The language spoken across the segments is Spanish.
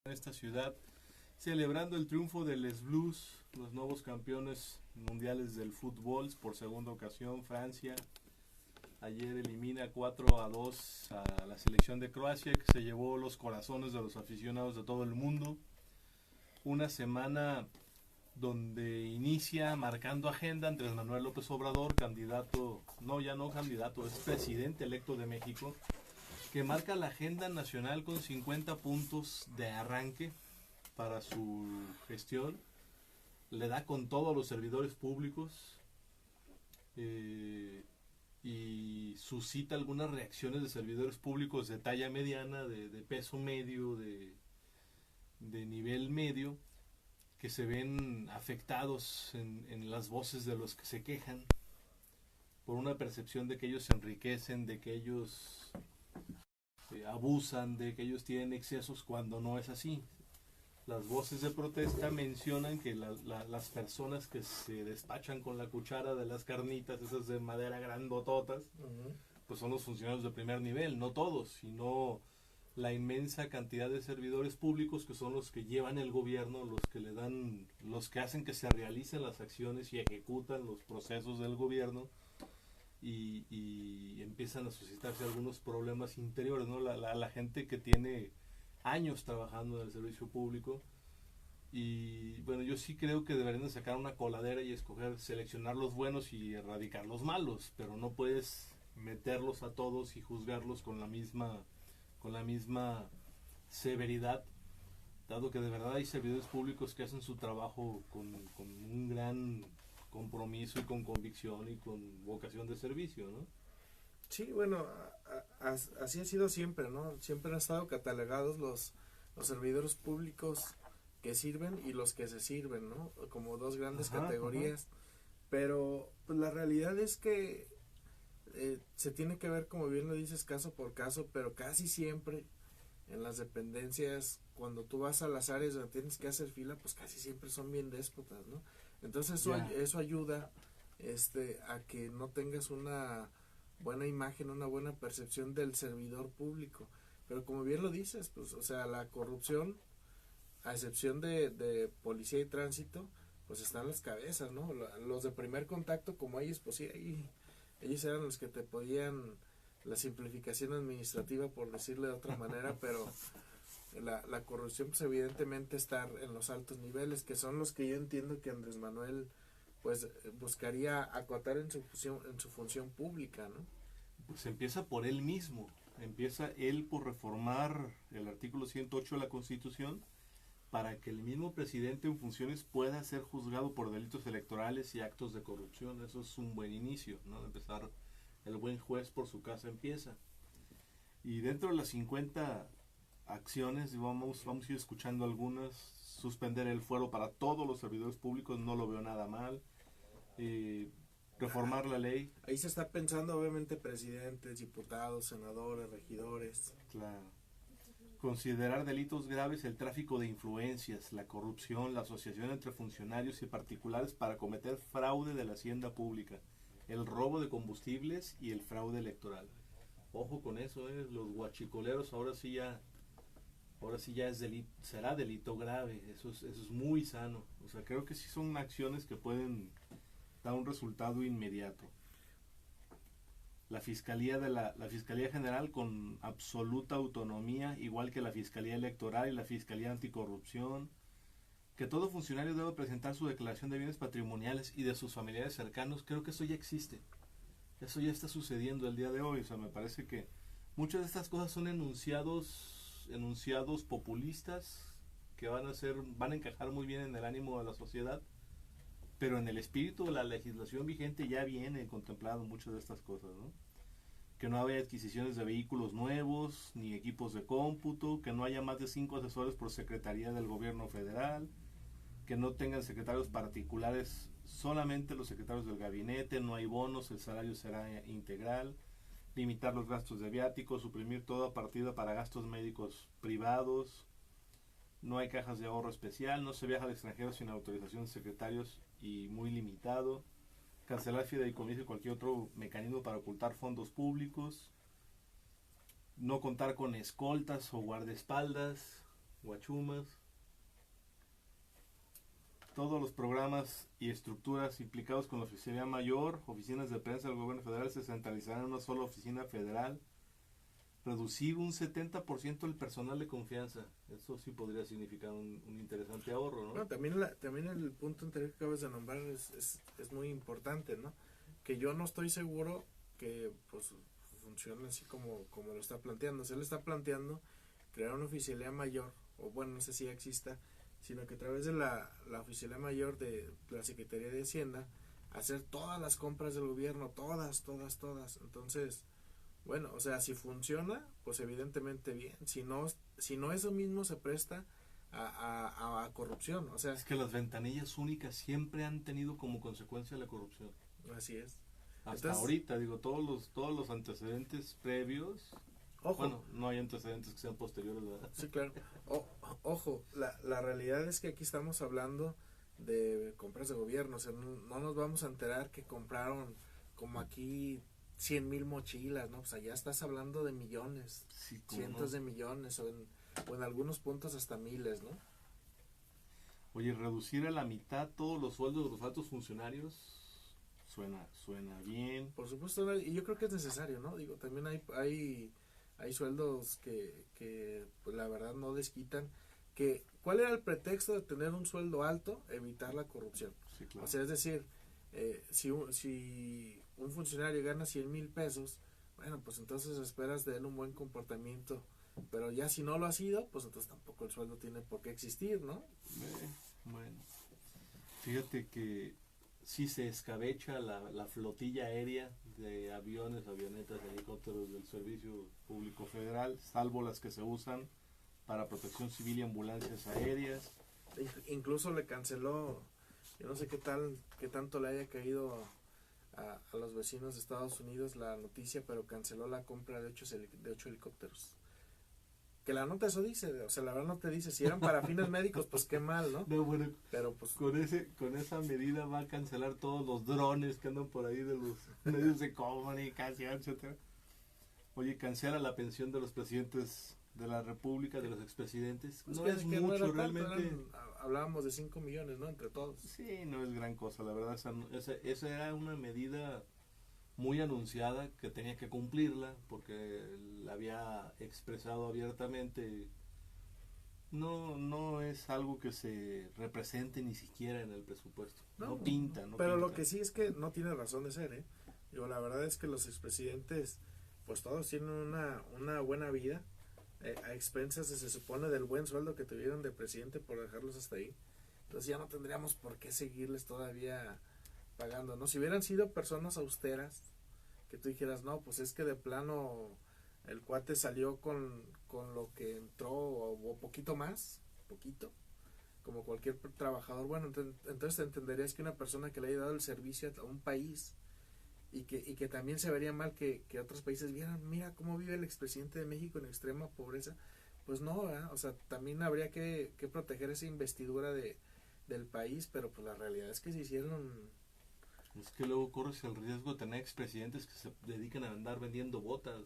en esta ciudad, celebrando el triunfo de Les Blues, los nuevos campeones mundiales del fútbol por segunda ocasión. Francia ayer elimina 4-2 a la selección de Croacia, que se llevó los corazones de los aficionados de todo el mundo. Una semana donde inicia marcando agenda Andrés Manuel López Obrador, candidato, no, ya no candidato, es presidente electo de México, que marca la agenda nacional con 50 puntos de arranque para su gestión. Le da con todo a los servidores públicos y suscita algunas reacciones de servidores públicos de talla mediana, de peso medio, de nivel medio, que se ven afectados en las voces de los que se quejan por una percepción de que ellos se enriquecen, de que ellos abusan, de que ellos tienen excesos, cuando no es así. Las voces de protesta mencionan que las personas que se despachan con la cuchara de las carnitas, esas de madera grandototas, pues son los funcionarios de primer nivel, no todos, sino la inmensa cantidad de servidores públicos que son los que llevan el gobierno, los que le dan, los que hacen que se realicen las acciones y ejecutan los procesos del gobierno, y empiezan a suscitarse algunos problemas interiores, ¿no? La gente que tiene años trabajando en el servicio público. Y bueno, yo sí creo que deberían de sacar una coladera y escoger, seleccionar los buenos y erradicar los malos, pero no puedes meterlos a todos y juzgarlos con la misma severidad, dado que de verdad hay servidores públicos que hacen su trabajo con un gran compromiso y con convicción y con vocación de servicio, ¿no? Sí, bueno, así ha sido siempre, ¿no? Siempre han estado catalogados los servidores públicos que sirven y los que se sirven, ¿no? Como dos grandes categorías. Pero pues, la realidad es que se tiene que ver, como bien lo dices, caso por caso, pero casi siempre en las dependencias, cuando tú vas a las áreas donde tienes que hacer fila, pues casi siempre son bien déspotas, ¿no? Entonces eso ayuda a que no tengas una buena imagen, una buena percepción del servidor público. Pero como bien lo dices, pues, o sea, la corrupción, a excepción de policía y tránsito, pues están las cabezas, ¿no? Los de primer contacto, como ellos, pues sí, ellos eran los que te podían la simplificación administrativa, por decirle de otra manera, pero la corrupción, pues evidentemente está en los altos niveles, que son los que yo entiendo que Andrés Manuel pues buscaría acotar en su función pública, ¿no? Pues empieza por él mismo, empieza él por reformar el artículo 108 de la Constitución para que el mismo presidente en funciones pueda ser juzgado por delitos electorales y actos de corrupción. Eso es un buen inicio, ¿no? Empezar, el buen juez por su casa empieza. Y dentro de las 50 acciones, vamos a ir escuchando algunas. Suspender el fuero para todos los servidores públicos, no lo veo nada mal. Reformar la ley. Ahí se está pensando obviamente presidentes, diputados, senadores, regidores. Claro. Considerar delitos graves el tráfico de influencias, la corrupción, la asociación entre funcionarios y particulares para cometer fraude de la hacienda pública, el robo de combustibles y el fraude electoral. Ojo con eso, los guachicoleros ahora sí ya es delito, será delito grave. Eso es muy sano. O sea, creo que sí son acciones que pueden dar un resultado inmediato. La Fiscalía General con absoluta autonomía, igual que la Fiscalía Electoral y la Fiscalía Anticorrupción. Que todo funcionario debe presentar su declaración de bienes patrimoniales y de sus familiares cercanos. Creo que eso ya existe. Eso ya está sucediendo el día de hoy. O sea, me parece que muchas de estas cosas son enunciados populistas que van a encajar muy bien en el ánimo de la sociedad, pero en el espíritu de la legislación vigente ya viene contemplado muchas de estas cosas, ¿no? Que no haya adquisiciones de vehículos nuevos, ni equipos de cómputo, que no haya más de 5 asesores por secretaría del gobierno federal, que no tengan secretarios particulares, solamente los secretarios del gabinete, no hay bonos, el salario será integral, limitar los gastos de viáticos, suprimir toda partida para gastos médicos privados, no hay cajas de ahorro especial, no se viaja al extranjero sin autorización de secretarios y muy limitado, cancelar fideicomiso y cualquier otro mecanismo para ocultar fondos públicos, no contar con escoltas o guardaespaldas, guachumas. Todos los programas y estructuras implicados con la Oficialía Mayor, oficinas de prensa del gobierno federal se centralizarán en una sola oficina federal. Reducir un 70% el personal de confianza. Eso sí podría significar un interesante ahorro, ¿no? No, también el punto anterior que acabas de nombrar es muy importante, ¿no? Que yo no estoy seguro que pues funcione así como lo está planteando. Se le está planteando crear una oficialía mayor, o bueno, no sé si ya exista, sino que a través de la oficialía mayor de la Secretaría de Hacienda, hacer todas las compras del gobierno, todas. Entonces, bueno, o sea, si funciona, pues evidentemente bien. Si no eso mismo se presta a corrupción. O sea, es que las ventanillas únicas siempre han tenido como consecuencia la corrupción. Así es. Hasta Entonces, ahorita, digo, todos los antecedentes previos. Ojo. Bueno, no hay antecedentes que sean posteriores, ¿verdad? Sí, claro. Ojo, la realidad es que aquí estamos hablando de compras de gobierno. O sea, no nos vamos a enterar que compraron como aquí 100,000 mochilas, ¿no? Pues allá estás hablando de millones, sí, cientos de millones, o en algunos puntos hasta miles, ¿no? Oye, reducir a la mitad todos los sueldos de los altos funcionarios suena bien. Por supuesto, y yo creo que es necesario, ¿no? Digo, también hay sueldos que pues, la verdad no desquitan. ¿Cuál era el pretexto de tener un sueldo alto? Evitar la corrupción. Sí, claro. O sea, es decir, si un funcionario gana 100,000 pesos, bueno, pues entonces esperas de él un buen comportamiento, pero ya si no lo ha sido, pues entonces tampoco el sueldo tiene por qué existir, ¿no? Bueno, fíjate que sí se escabecha la flotilla aérea de aviones, avionetas, helicópteros del Servicio Público Federal, salvo las que se usan para protección civil y ambulancias aéreas. Incluso le canceló, yo no sé qué tanto le haya caído a los vecinos de Estados Unidos la noticia, pero canceló la compra de 8 helicópteros. Que la nota eso dice, o sea, la verdad no te dice, si eran para fines médicos, pues qué mal, ¿no? No, bueno, pero pues con esa medida va a cancelar todos los drones que andan por ahí de los medios de comunicación, etcétera. Oye, cancela la pensión de los presidentes de la República, de los expresidentes. Pues no que es no mucho era realmente. tanto, hablábamos de 5 millones, ¿no? Entre todos. Sí, no es gran cosa, la verdad. Esa era una medida muy anunciada que tenía que cumplirla porque la había expresado abiertamente. No es algo que se represente ni siquiera en el presupuesto. No pinta. Pero lo que sí es que no tiene razón de ser, ¿eh? Digo, la verdad es que los expresidentes, pues todos tienen una buena vida, a expensas se supone del buen sueldo que tuvieron de presidente por dejarlos hasta ahí. Entonces ya no tendríamos por qué seguirles todavía pagando, ¿no? Si hubieran sido personas austeras, que tú dijeras, no, pues es que de plano el cuate salió con lo que entró o poquito más, poquito, como cualquier trabajador, bueno, entonces entenderías que una persona que le haya dado el servicio a un país y que también se vería mal que otros países vieran, mira cómo vive el expresidente de México en extrema pobreza, pues no, ¿eh? O sea, también habría que proteger esa investidura del país, pero pues la realidad es que se hicieron. Es que luego corres el riesgo de tener expresidentes que se dedican a andar vendiendo botas.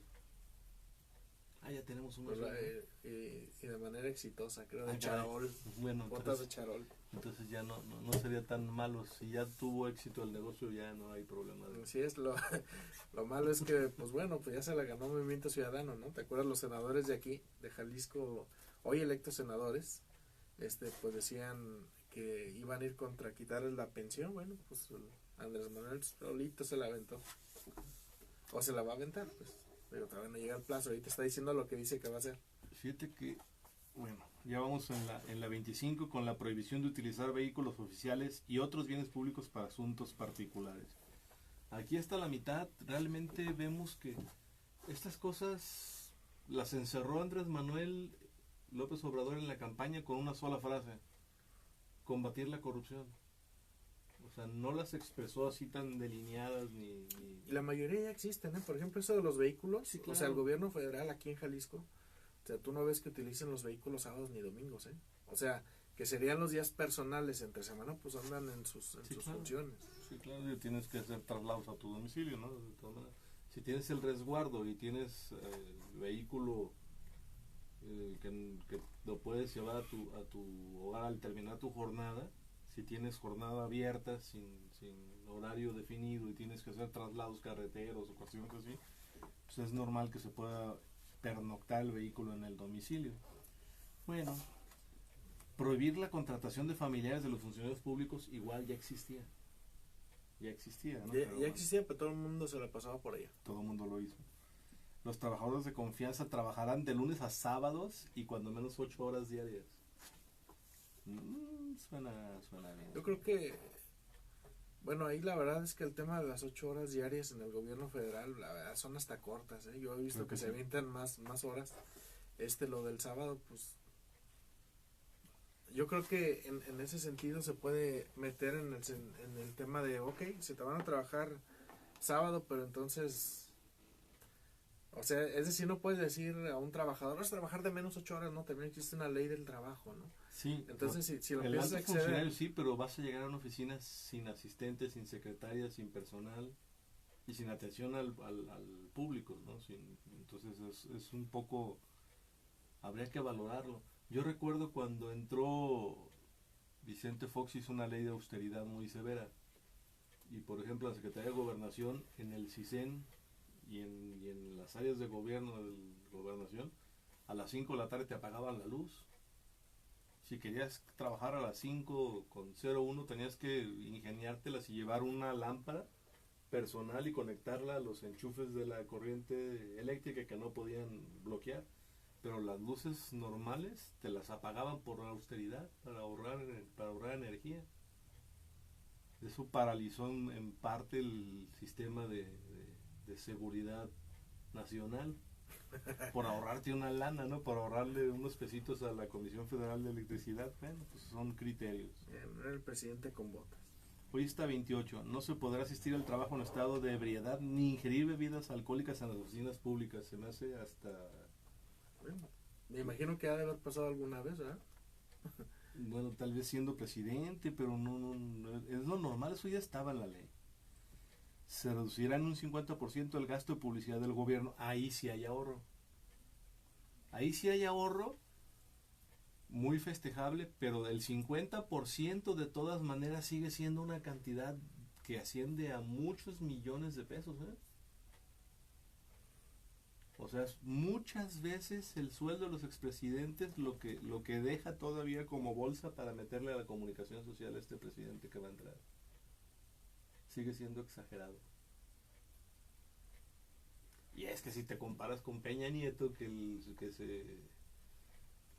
Ya tenemos un y de manera exitosa, creo, de charol. Bueno, botas de charol. Entonces ya no sería tan malo. Si ya tuvo éxito el negocio, ya no hay problema. Así es, lo malo es que, pues bueno, pues ya se la ganó Movimiento Ciudadano, ¿no? ¿Te acuerdas los senadores de aquí, de Jalisco, hoy electos senadores? Pues decían que iban a ir contra quitarles la pensión. Bueno, pues Andrés Manuel solito se la aventó. O se la va a aventar, pues. Pero todavía no llega el plazo, ahorita está diciendo lo que dice que va a hacer. Fíjate que, bueno, ya vamos en la 25 con la prohibición de utilizar vehículos oficiales y otros bienes públicos para asuntos particulares. Aquí hasta la mitad realmente vemos que estas cosas las encerró Andrés Manuel López Obrador en la campaña con una sola frase: combatir la corrupción. O sea, no las expresó así tan delineadas ni... Y la mayoría ya existen, ¿eh? Por ejemplo, eso de los vehículos, sí, claro. O sea, el gobierno federal aquí en Jalisco, o sea, tú no ves que utilicen los vehículos sábados ni domingos, ¿eh? O sea, que serían los días personales entre semana, pues andan en sus claro. funciones. Sí, claro, y tienes que hacer traslados a tu domicilio, ¿no? De todas maneras. Si tienes el resguardo y tienes el vehículo que lo puedes llevar a tu hogar al terminar tu jornada. Si tienes jornada abierta, sin horario definido y tienes que hacer traslados carreteros o cuestiones así, pues es normal que se pueda pernoctar el vehículo en el domicilio. Bueno, prohibir la contratación de familiares de los funcionarios públicos igual ya existía. Ya existía, ¿no? Ya existía, pero todo el mundo se la pasaba por allá. Todo el mundo lo hizo. Los trabajadores de confianza trabajarán de lunes a sábados y cuando menos 8 horas diarias. Suena bien. Yo creo que, bueno, ahí la verdad es que el tema de las 8 horas diarias en el gobierno federal, la verdad, son hasta cortas, ¿eh? Yo he visto que se avientan más horas. Lo del sábado, pues, yo creo que en ese sentido se puede meter en el tema de, ok, se te van a trabajar sábado, pero entonces, o sea, es decir, no puedes decir a un trabajador, vas a trabajar de menos 8 horas, no, también existe una ley del trabajo, ¿no? Sí. Entonces, si lo el empiezas a alto funcionario sí, pero vas a llegar a una oficina sin asistentes, sin secretaria, sin personal y sin atención al público, ¿no? Entonces es un poco, habría que valorarlo. Yo recuerdo cuando entró Vicente Fox, hizo una ley de austeridad muy severa y por ejemplo la Secretaría de Gobernación en el CISEN y en las áreas de gobierno de gobernación a las 5 de la tarde te apagaban la luz. Si querías trabajar a las 5:01 tenías que ingeniártelas y llevar una lámpara personal y conectarla a los enchufes de la corriente eléctrica que no podían bloquear. Pero las luces normales te las apagaban por la austeridad, para ahorrar energía. Eso paralizó en parte el sistema de seguridad nacional. Por ahorrarte una lana, ¿no? Por ahorrarle unos pesitos a la Comisión Federal de Electricidad. Bueno, pues son criterios. El presidente con botas. Hoy está 28. No se podrá asistir al trabajo en estado de ebriedad ni ingerir bebidas alcohólicas en las oficinas públicas. Se me hace hasta... Bueno, me imagino que ha de haber pasado alguna vez, ¿verdad? Bueno, tal vez siendo presidente, pero no, es lo normal, eso ya estaba en la ley. Se reducirá en un 50% el gasto de publicidad del gobierno. Ahí sí hay ahorro. Ahí sí hay ahorro, muy festejable, pero del 50% de todas maneras sigue siendo una cantidad que asciende a muchos millones de pesos, ¿eh? O sea, muchas veces el sueldo de los expresidentes lo que deja todavía como bolsa para meterle a la comunicación social a este presidente que va a entrar. Sigue siendo exagerado. Y es que si te comparas con Peña Nieto, que se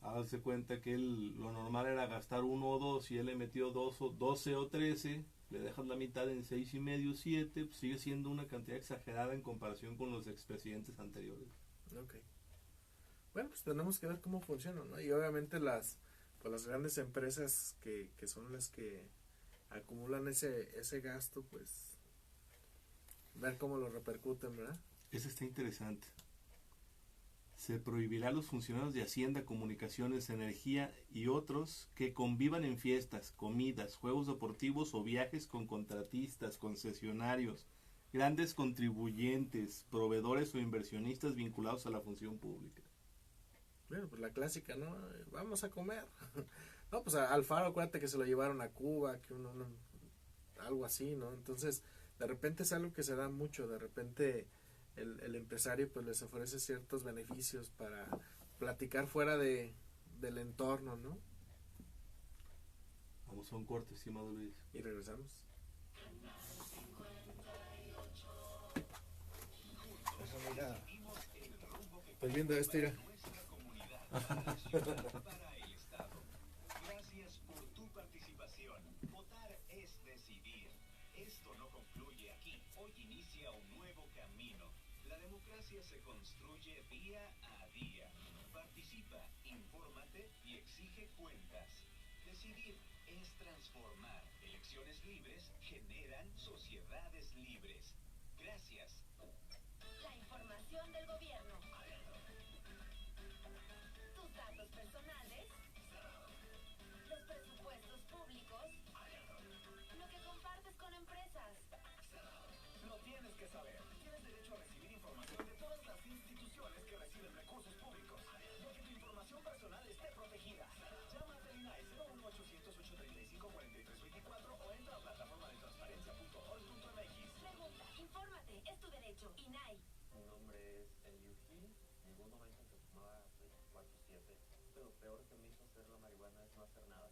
hace cuenta que lo normal era gastar 1 o 2 y él le metió 12 o 13, le dejas la mitad en 6,5, 7, pues sigue siendo una cantidad exagerada en comparación con los expresidentes anteriores. Ok. Bueno, pues tenemos que ver cómo funciona, ¿no? Y obviamente las grandes empresas que son las que acumulan ese gasto, pues ver cómo lo repercuten, ¿verdad? Eso está interesante. Se prohibirá a los funcionarios de Hacienda, Comunicaciones, Energía y otros que convivan en fiestas, comidas, juegos deportivos o viajes con contratistas, concesionarios, grandes contribuyentes, proveedores o inversionistas vinculados a la función pública. Bueno, pues la clásica, ¿no? Vamos a comer. No, pues Alfaro, acuérdate que se lo llevaron a Cuba, que algo así, ¿no? Entonces, de repente es algo que se da mucho, de repente el empresario pues les ofrece ciertos beneficios para platicar fuera del entorno, ¿no? Vamos a un corte, estimado Luis. Y regresamos. Eso, mira. Estoy viendo esto, mira. Gracias por tu participación. Votar es decidir. Esto no concluye aquí. Hoy inicia un nuevo camino. La democracia se construye día a día. Participa, infórmate y exige cuentas. Decidir es transformar. Elecciones libres generan sociedades libres. Gracias. La información del gobierno. Tus datos personales. Los presupuestos públicos. Lo que compartes con empresas. Lo tienes que saber. Tienes derecho a recibir información de todas las instituciones que reciben recursos públicos. No que tu información información personal esté protegida. Llama al INAI 01800-835-4324 o entra a la plataforma de transparencia.org.mx. Pregunta, infórmate, es tu derecho. INAI. Mi nombre es Eliu Gil. Llegó un momento en que fumaba 24/7, pero peor que me hizo hacer la marihuana es no hacer nada.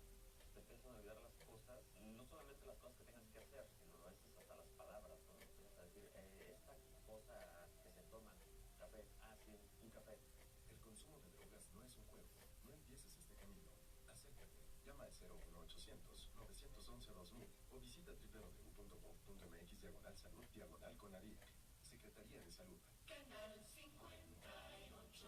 Te empiezan a olvidar las cosas, no solamente las cosas que tengas que hacer, sino a veces hasta las palabras, ¿no? Empiezas a decir, esta cosa que se toma, café, sí, un café. El consumo de drogas no es un juego. No empieces este camino. Acércate. Llama al 01800-911-2000 o visita www.gov.mx/salud/Conaric. Secretaría de Salud. Canal 58.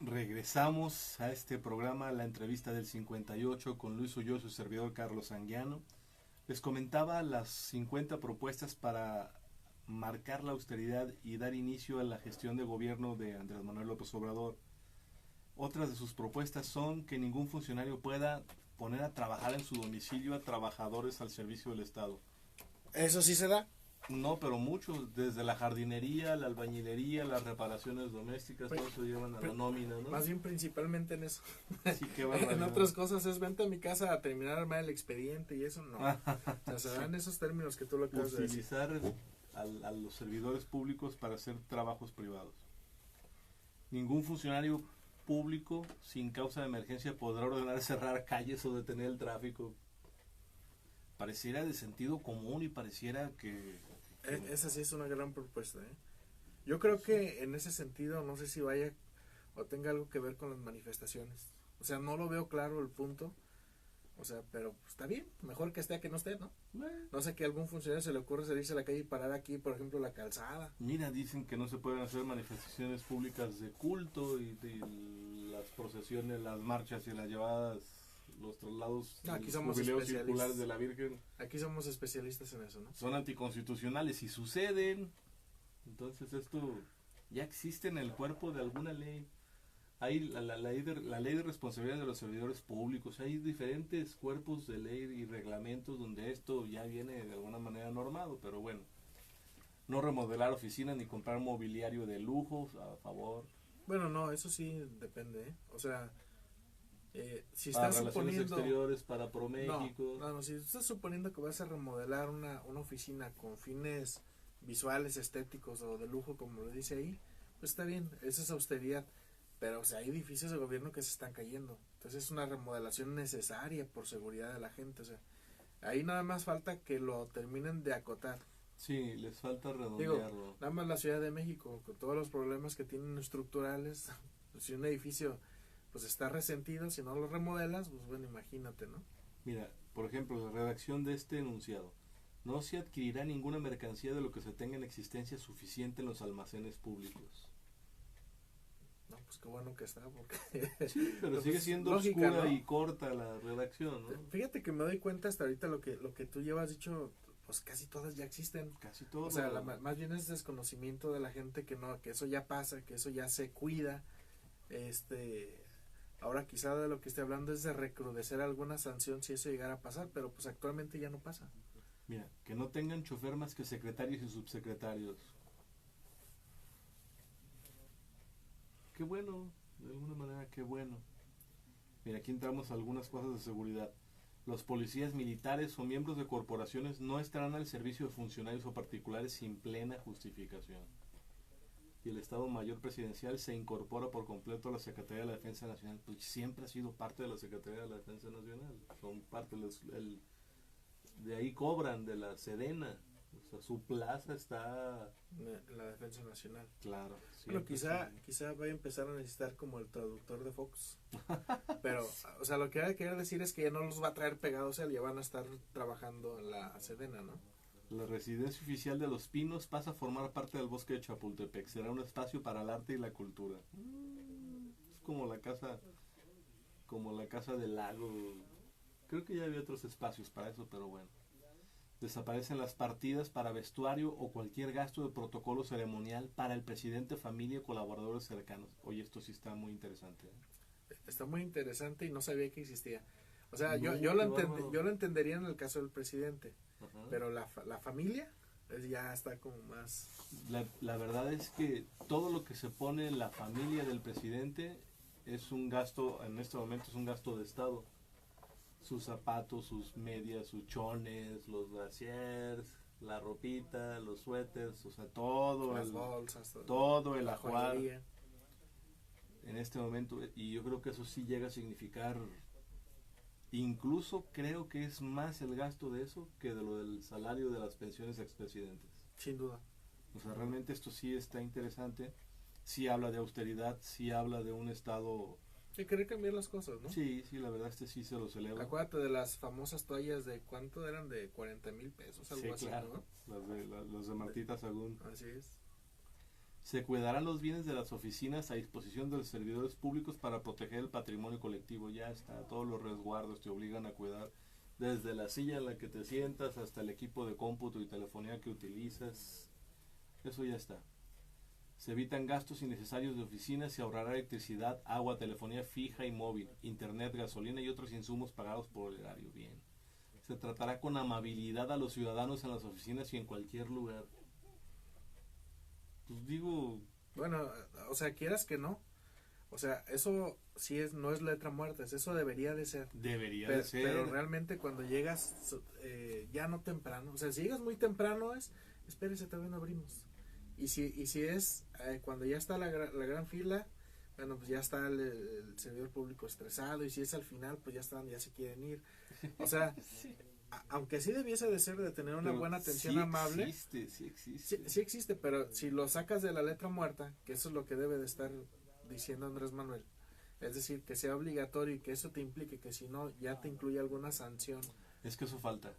Regresamos a este programa, la entrevista del 58 con Luis Ulloa, su servidor Carlos Anguiano. Les comentaba las 50 propuestas para marcar la austeridad y dar inicio a la gestión de gobierno de Andrés Manuel López Obrador. Otras de sus propuestas son que ningún funcionario pueda poner a trabajar en su domicilio a trabajadores al servicio del Estado. ¿Eso sí se da? No, pero muchos, desde la jardinería, la albañilería, las reparaciones domésticas, Pues, todo se llevan a la pues, nómina, ¿no? Más bien principalmente en eso. Sí, qué En barbaridad. otras cosas es vente a mi casa a terminar de armar el expediente y eso no. O sea, se dan esos términos que tú lo acabas de decir. Utilizar a los servidores públicos para hacer trabajos privados. Ningún funcionario público sin causa de emergencia podrá ordenar cerrar calles o detener el tráfico. Pareciera de sentido común y pareciera que... Esa sí es una gran propuesta, ¿eh? Yo creo que en ese sentido, no sé si vaya o tenga algo que ver con las manifestaciones. O sea, no lo veo claro el punto. O sea, pero pues, está bien, mejor que esté a que no esté, ¿no? No sé que a algún funcionario se le ocurre salirse a la calle y parar aquí, por ejemplo, la calzada. Mira, dicen que no se pueden hacer manifestaciones públicas de culto y las procesiones, las marchas y las llevadas, los traslados, No, aquí los somos jubileos especialistas. circulares de la Virgen Aquí somos especialistas en eso, ¿no? son anticonstitucionales y suceden. Entonces esto ya existe en el cuerpo de alguna ley. Hay la ley de responsabilidad de los servidores públicos, hay diferentes cuerpos de ley y reglamentos donde esto ya viene de alguna manera normado, pero bueno, no remodelar oficinas ni comprar mobiliario de lujo, a favor. Bueno, no, eso sí depende, ¿eh? O sea, si Para estás relaciones suponiendo... exteriores, para ProMéxico. No, si estás suponiendo que vas a remodelar una oficina con fines visuales, estéticos o de lujo, como lo dice ahí, pues está bien, esa es austeridad. Pero, o sea, hay edificios de gobierno que se están cayendo. Entonces es una remodelación necesaria por seguridad de la gente. O sea, ahí nada más falta que lo terminen de acotar. Sí, les falta Digo, redondearlo. nada más la Ciudad de México, con todos los problemas que tienen estructurales, pues si un edificio pues está resentido, si no lo remodelas, pues bueno, imagínate, ¿no? Mira, por ejemplo, la redacción de este enunciado. No se adquirirá ninguna mercancía de lo que se tenga en existencia suficiente en los almacenes públicos. No, pues qué bueno que está, porque... Sí, pero Pues, sigue siendo lógica, oscura ¿no? y corta la redacción, ¿no? Fíjate que me doy cuenta hasta ahorita lo que tú llevas dicho, pues casi todas ya existen. Casi todo. O sea, más bien es desconocimiento de la gente que no, que eso ya pasa, que eso ya se cuida. Ahora quizá de lo que estoy hablando es de recrudecer alguna sanción si eso llegara a pasar, pero pues actualmente ya no pasa. Mira, que no tengan chofer más que secretarios y subsecretarios. Qué bueno, de alguna manera qué bueno. Mira, aquí entramos a algunas cosas de seguridad. Los policías militares o miembros de corporaciones no estarán al servicio de funcionarios o particulares sin plena justificación. Y el Estado Mayor Presidencial se incorpora por completo a la Secretaría de la Defensa Nacional. Pues siempre ha sido parte de la Secretaría de la Defensa Nacional. Son parte de ahí cobran, de la Sedena. O sea, su plaza está... La Defensa Nacional. Claro. Bueno, siempre quizá vaya a empezar a necesitar como el traductor de Fox. Pero, o sea, lo que hay que querer decir es que ya no los va a traer pegados a él, ya van a estar trabajando en la Sedena, ¿no? La residencia oficial de Los Pinos pasa a formar parte del bosque de Chapultepec. Será un espacio para el arte y la cultura. Es como la casa del lago. Creo que ya había otros espacios para eso, pero bueno. Desaparecen las partidas para vestuario o cualquier gasto de protocolo ceremonial para el presidente, familia y colaboradores cercanos. Oye, esto sí está muy interesante, ¿eh? Está muy interesante y no sabía que existía. O sea, No, yo qué bárbaro. lo entendería en el caso del presidente. Ajá. pero la familia ya está como más... La verdad es que todo lo que se pone en la familia del presidente es un gasto, en este momento es un gasto de Estado. Sus zapatos, sus medias, sus chones, los brasiers, la ropita, los suéteres, o sea, todo las el, bolsas, todo el la ajuar joyería. en este momento. Y yo creo que eso sí llega a significar, incluso creo que es más el gasto de eso que de lo del salario de las pensiones de expresidentes. Sin duda. O sea, realmente esto sí está interesante. Sí habla de austeridad, sí habla de un Estado. Que querer cambiar las cosas, ¿no? Sí, la verdad sí se lo celebra. Acuérdate de las famosas toallas de ¿cuánto eran? De 40,000 pesos, algo Sí, así, claro. ¿no? Los de Martita Sagún. Así es. Se cuidarán los bienes de las oficinas a disposición de los servidores públicos para proteger el patrimonio colectivo. Ya está, todos los resguardos te obligan a cuidar. Desde la silla en la que te sientas hasta el equipo de cómputo y telefonía que utilizas. Eso ya está. Se evitan gastos innecesarios de oficinas, se ahorrará electricidad, agua, telefonía fija y móvil, internet, gasolina y otros insumos pagados por el erario. Bien. Se tratará con amabilidad a los ciudadanos en las oficinas y en cualquier lugar. Pues digo... Bueno, o sea, quieras que no. O sea, eso sí no es letra muerta, eso debería de ser. Debería de ser. Pero realmente cuando llegas ya no temprano, o sea, si llegas muy temprano espérese, todavía no abrimos. Y si es cuando ya está la gran fila, bueno, pues ya está el servidor público estresado, y si es al final, pues ya se quieren ir. O sea, Sí. Aunque sí debiese de ser de tener una Pero buena atención sí amable. existe. Sí existe, pero si lo sacas de la letra muerta, que eso es lo que debe de estar diciendo Andrés Manuel, es decir, que sea obligatorio y que eso te implique que si no, ya te incluye alguna sanción. Es que eso falta.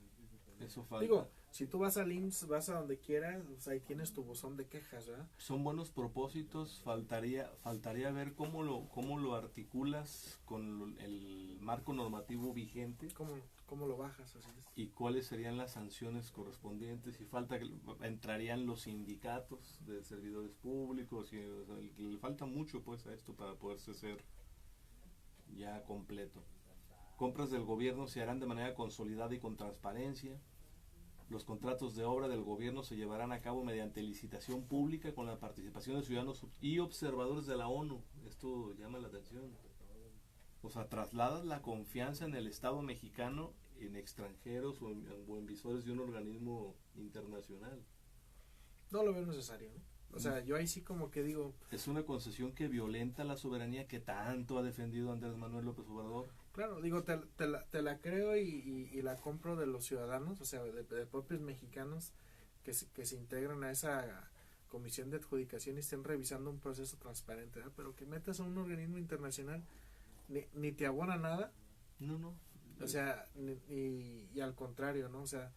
Digo, si tú vas al IMSS, vas a donde quieras, pues ahí tienes tu buzón de quejas, ¿verdad? Son buenos propósitos, faltaría ver cómo lo articulas con el marco normativo vigente ¿Cómo lo bajas? Así es. y cuáles serían las sanciones correspondientes. Y entrarían los sindicatos de servidores públicos, o sea, le falta mucho pues a esto para poderse ser ya completo. Compras del gobierno se harán de manera consolidada y con transparencia. Los contratos de obra del gobierno se llevarán a cabo mediante licitación pública con la participación de ciudadanos y observadores de la ONU. Esto llama la atención. O sea, trasladas la confianza en el Estado mexicano en extranjeros o en visores de un organismo internacional. No lo veo necesario, ¿no? O sea, yo ahí sí como que digo... Es una concesión que violenta la soberanía que tanto ha defendido Andrés Manuel López Obrador. Claro, digo, te la creo y la compro de los ciudadanos, o sea, de propios mexicanos que se integran a esa comisión de adjudicación y estén revisando un proceso transparente, ¿verdad? Pero que metas a un organismo internacional ni te abona nada. No. O sea, y al contrario, ¿no? O sea...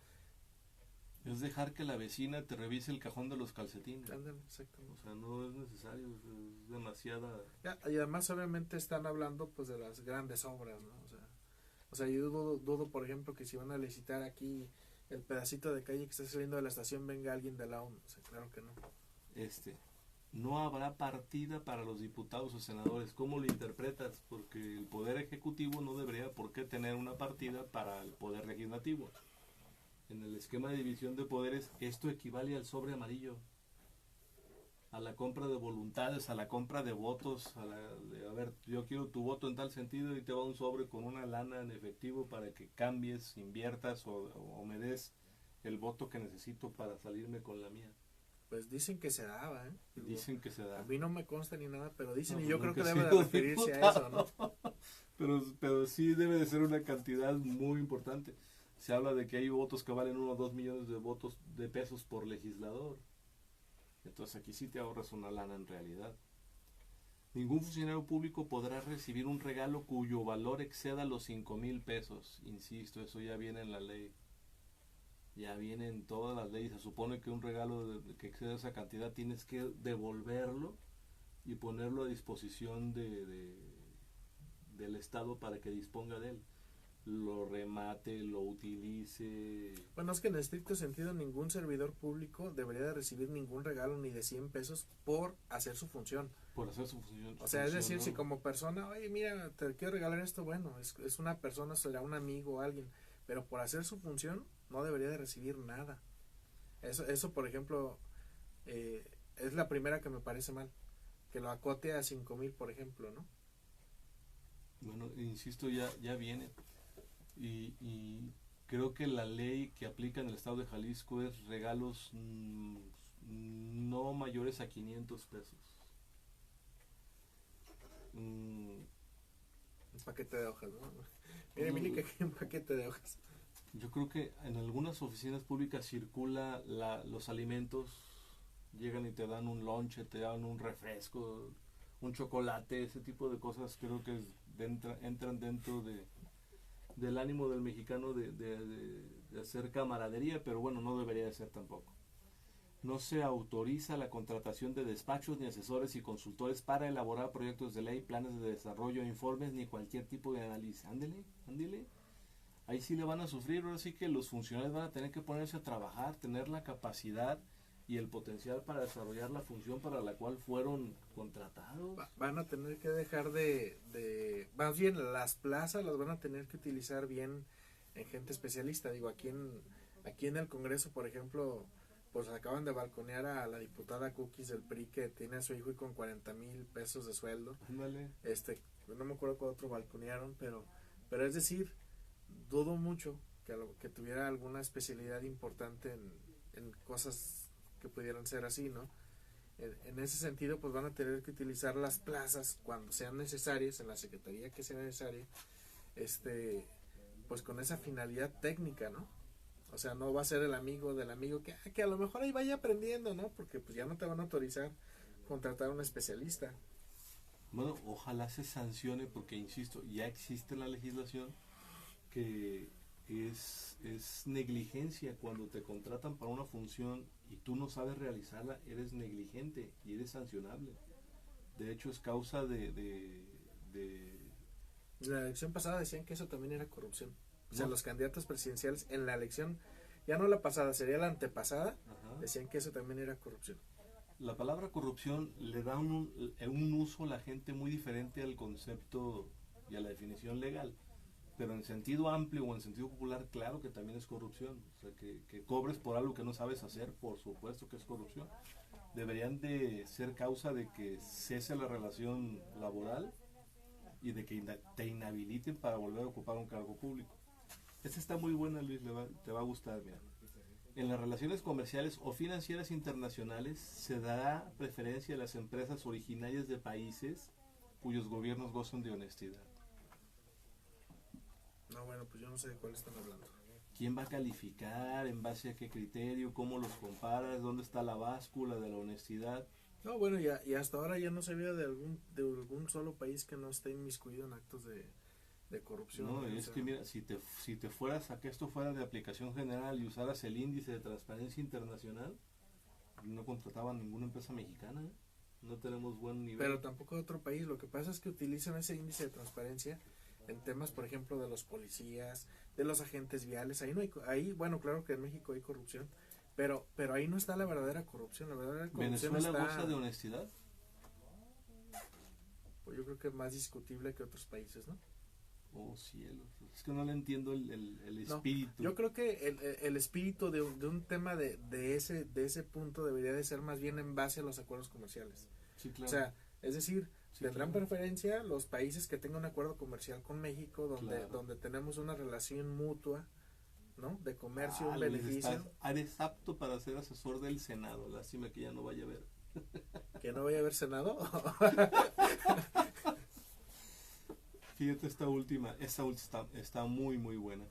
Es dejar que la vecina te revise el cajón de los calcetines. Ándale, exactamente. O sea, no es necesario, es demasiada... Y además obviamente están hablando pues de las grandes obras, ¿no? O sea yo dudo por ejemplo que si van a licitar aquí el pedacito de calle que está saliendo de la estación venga alguien de la ONU, o sea, claro que no. No habrá partida para los diputados o senadores. ¿Cómo lo interpretas? Porque el Poder Ejecutivo no debería por qué tener una partida para el Poder Legislativo. En el esquema de división de poderes, esto equivale al sobre amarillo, a la compra de voluntades, a la compra de votos, a ver, yo quiero tu voto en tal sentido y te va un sobre con una lana en efectivo para que cambies, inviertas o me des el voto que necesito para salirme con la mía. Pues dicen que se daba, ¿eh? Dicen que se da. A mí no me consta ni nada, pero dicen, No, y yo pues creo que nunca he debe de sido referirse a diputado. eso, ¿no? Pero sí debe de ser una cantidad muy importante. Se habla de que hay votos que valen 1 o 2 millones de pesos por legislador. Entonces aquí sí te ahorras una lana en realidad. Ningún funcionario público podrá recibir un regalo cuyo valor exceda los 5,000 pesos. Insisto, eso ya viene en la ley. Ya viene en todas las leyes. Se supone que un regalo que exceda esa cantidad tienes que devolverlo y ponerlo a disposición del Estado para que disponga de él. Lo remate, lo utilice. Bueno, es que en estricto sentido ningún servidor público debería de recibir ningún regalo ni de 100 pesos por hacer su función. Por hacer su función. O sea, es decir, si como persona, oye, mira, te quiero regalar esto, bueno, es una persona, será un amigo o alguien, pero por hacer su función, no debería de recibir nada. Eso por ejemplo, es la primera que me parece mal, que lo acote a 5,000, por ejemplo, ¿no? Bueno, insisto, ya viene. Y creo que la ley que aplica en el estado de Jalisco es regalos no mayores a 500 pesos. Un paquete de hojas, ¿no? Mire, Mili, que aquí hay un paquete de hojas. Yo creo que en algunas oficinas públicas circula los alimentos, llegan y te dan un lonche, te dan un refresco, un chocolate, ese tipo de cosas. Creo que entran dentro del ánimo del mexicano de hacer camaradería, pero bueno, no debería de ser tampoco. No se autoriza la contratación de despachos ni asesores y consultores para elaborar proyectos de ley, planes de desarrollo, informes ni cualquier tipo de análisis. Ándele. Ahí sí le van a sufrir. Ahora sí que los funcionarios van a tener que ponerse a trabajar, tener la capacidad y el potencial para desarrollar la función para la cual fueron contratados. Van a tener que dejar más bien las plazas las van a tener que utilizar bien en gente especialista. Digo, aquí en el Congreso, por ejemplo, pues acaban de balconear a la diputada Cookies del PRI, que tiene a su hijo y con 40,000 pesos de sueldo. Ándale. No me acuerdo cuál otro balconearon, pero es decir, dudo mucho que tuviera alguna especialidad importante en cosas que pudieran ser así, ¿no? En ese sentido, pues van a tener que utilizar las plazas cuando sean necesarias, en la secretaría que sea necesaria, pues con esa finalidad técnica, ¿no? O sea, no va a ser el amigo del amigo que a lo mejor ahí vaya aprendiendo, ¿no? Porque pues ya no te van a autorizar contratar a un especialista. Bueno, ojalá se sancione, porque insisto, ya existe la legislación que es negligencia. Cuando te contratan para una función y tú no sabes realizarla, eres negligente y eres sancionable. De hecho, es causa de La elección pasada decían que eso también era corrupción. O sea, No. los candidatos presidenciales en la elección, ya no la pasada, sería la antepasada, Ajá. decían que eso también era corrupción. La palabra corrupción le da un uso a la gente muy diferente al concepto y a la definición legal. Pero en sentido amplio o en sentido popular, claro que también es corrupción. O sea, que cobres por algo que no sabes hacer, por supuesto que es corrupción. Deberían de ser causa de que cese la relación laboral y de que te inhabiliten para volver a ocupar un cargo público. Esta está muy buena, Luis, te va a gustar, mira. En las relaciones comerciales o financieras internacionales se dará preferencia a las empresas originarias de países cuyos gobiernos gozan de honestidad. No, bueno, pues yo no sé de cuál están hablando. ¿Quién va a calificar? ¿En base a qué criterio? ¿Cómo los comparas? ¿Dónde está la báscula de la honestidad? No, bueno, y hasta ahora ya no sabía de algún solo país que no esté inmiscuido en actos de corrupción. No, O es sea, que mira, si te fueras a que esto fuera de aplicación general y usaras el índice de transparencia internacional, no contrataban ninguna empresa mexicana, ¿eh? No tenemos buen nivel. pero tampoco de otro país. Lo que pasa es que utilizan ese índice de transparencia en temas, por ejemplo, de los policías, de los agentes viales. Ahí, bueno, claro que en México hay corrupción, pero ahí no está la verdadera corrupción. La verdadera corrupción ¿Venezuela está, goza de honestidad? pues yo creo que es más discutible que otros países, ¿no? Oh, cielos. Es que no le entiendo el No, espíritu. yo creo que el espíritu de un tema de ese punto debería de ser más bien en base a los acuerdos comerciales. Sí, claro. O sea, es decir, Sí, tendrán claro. preferencia los países que tengan un acuerdo comercial con México, Claro. donde tenemos una relación mutua, ¿no? De comercio, un Luis, beneficio. eres apto para ser asesor del Senado. Lástima que ya no vaya a ver. Que no vaya a haber Senado. Fíjate esta última está muy muy buena.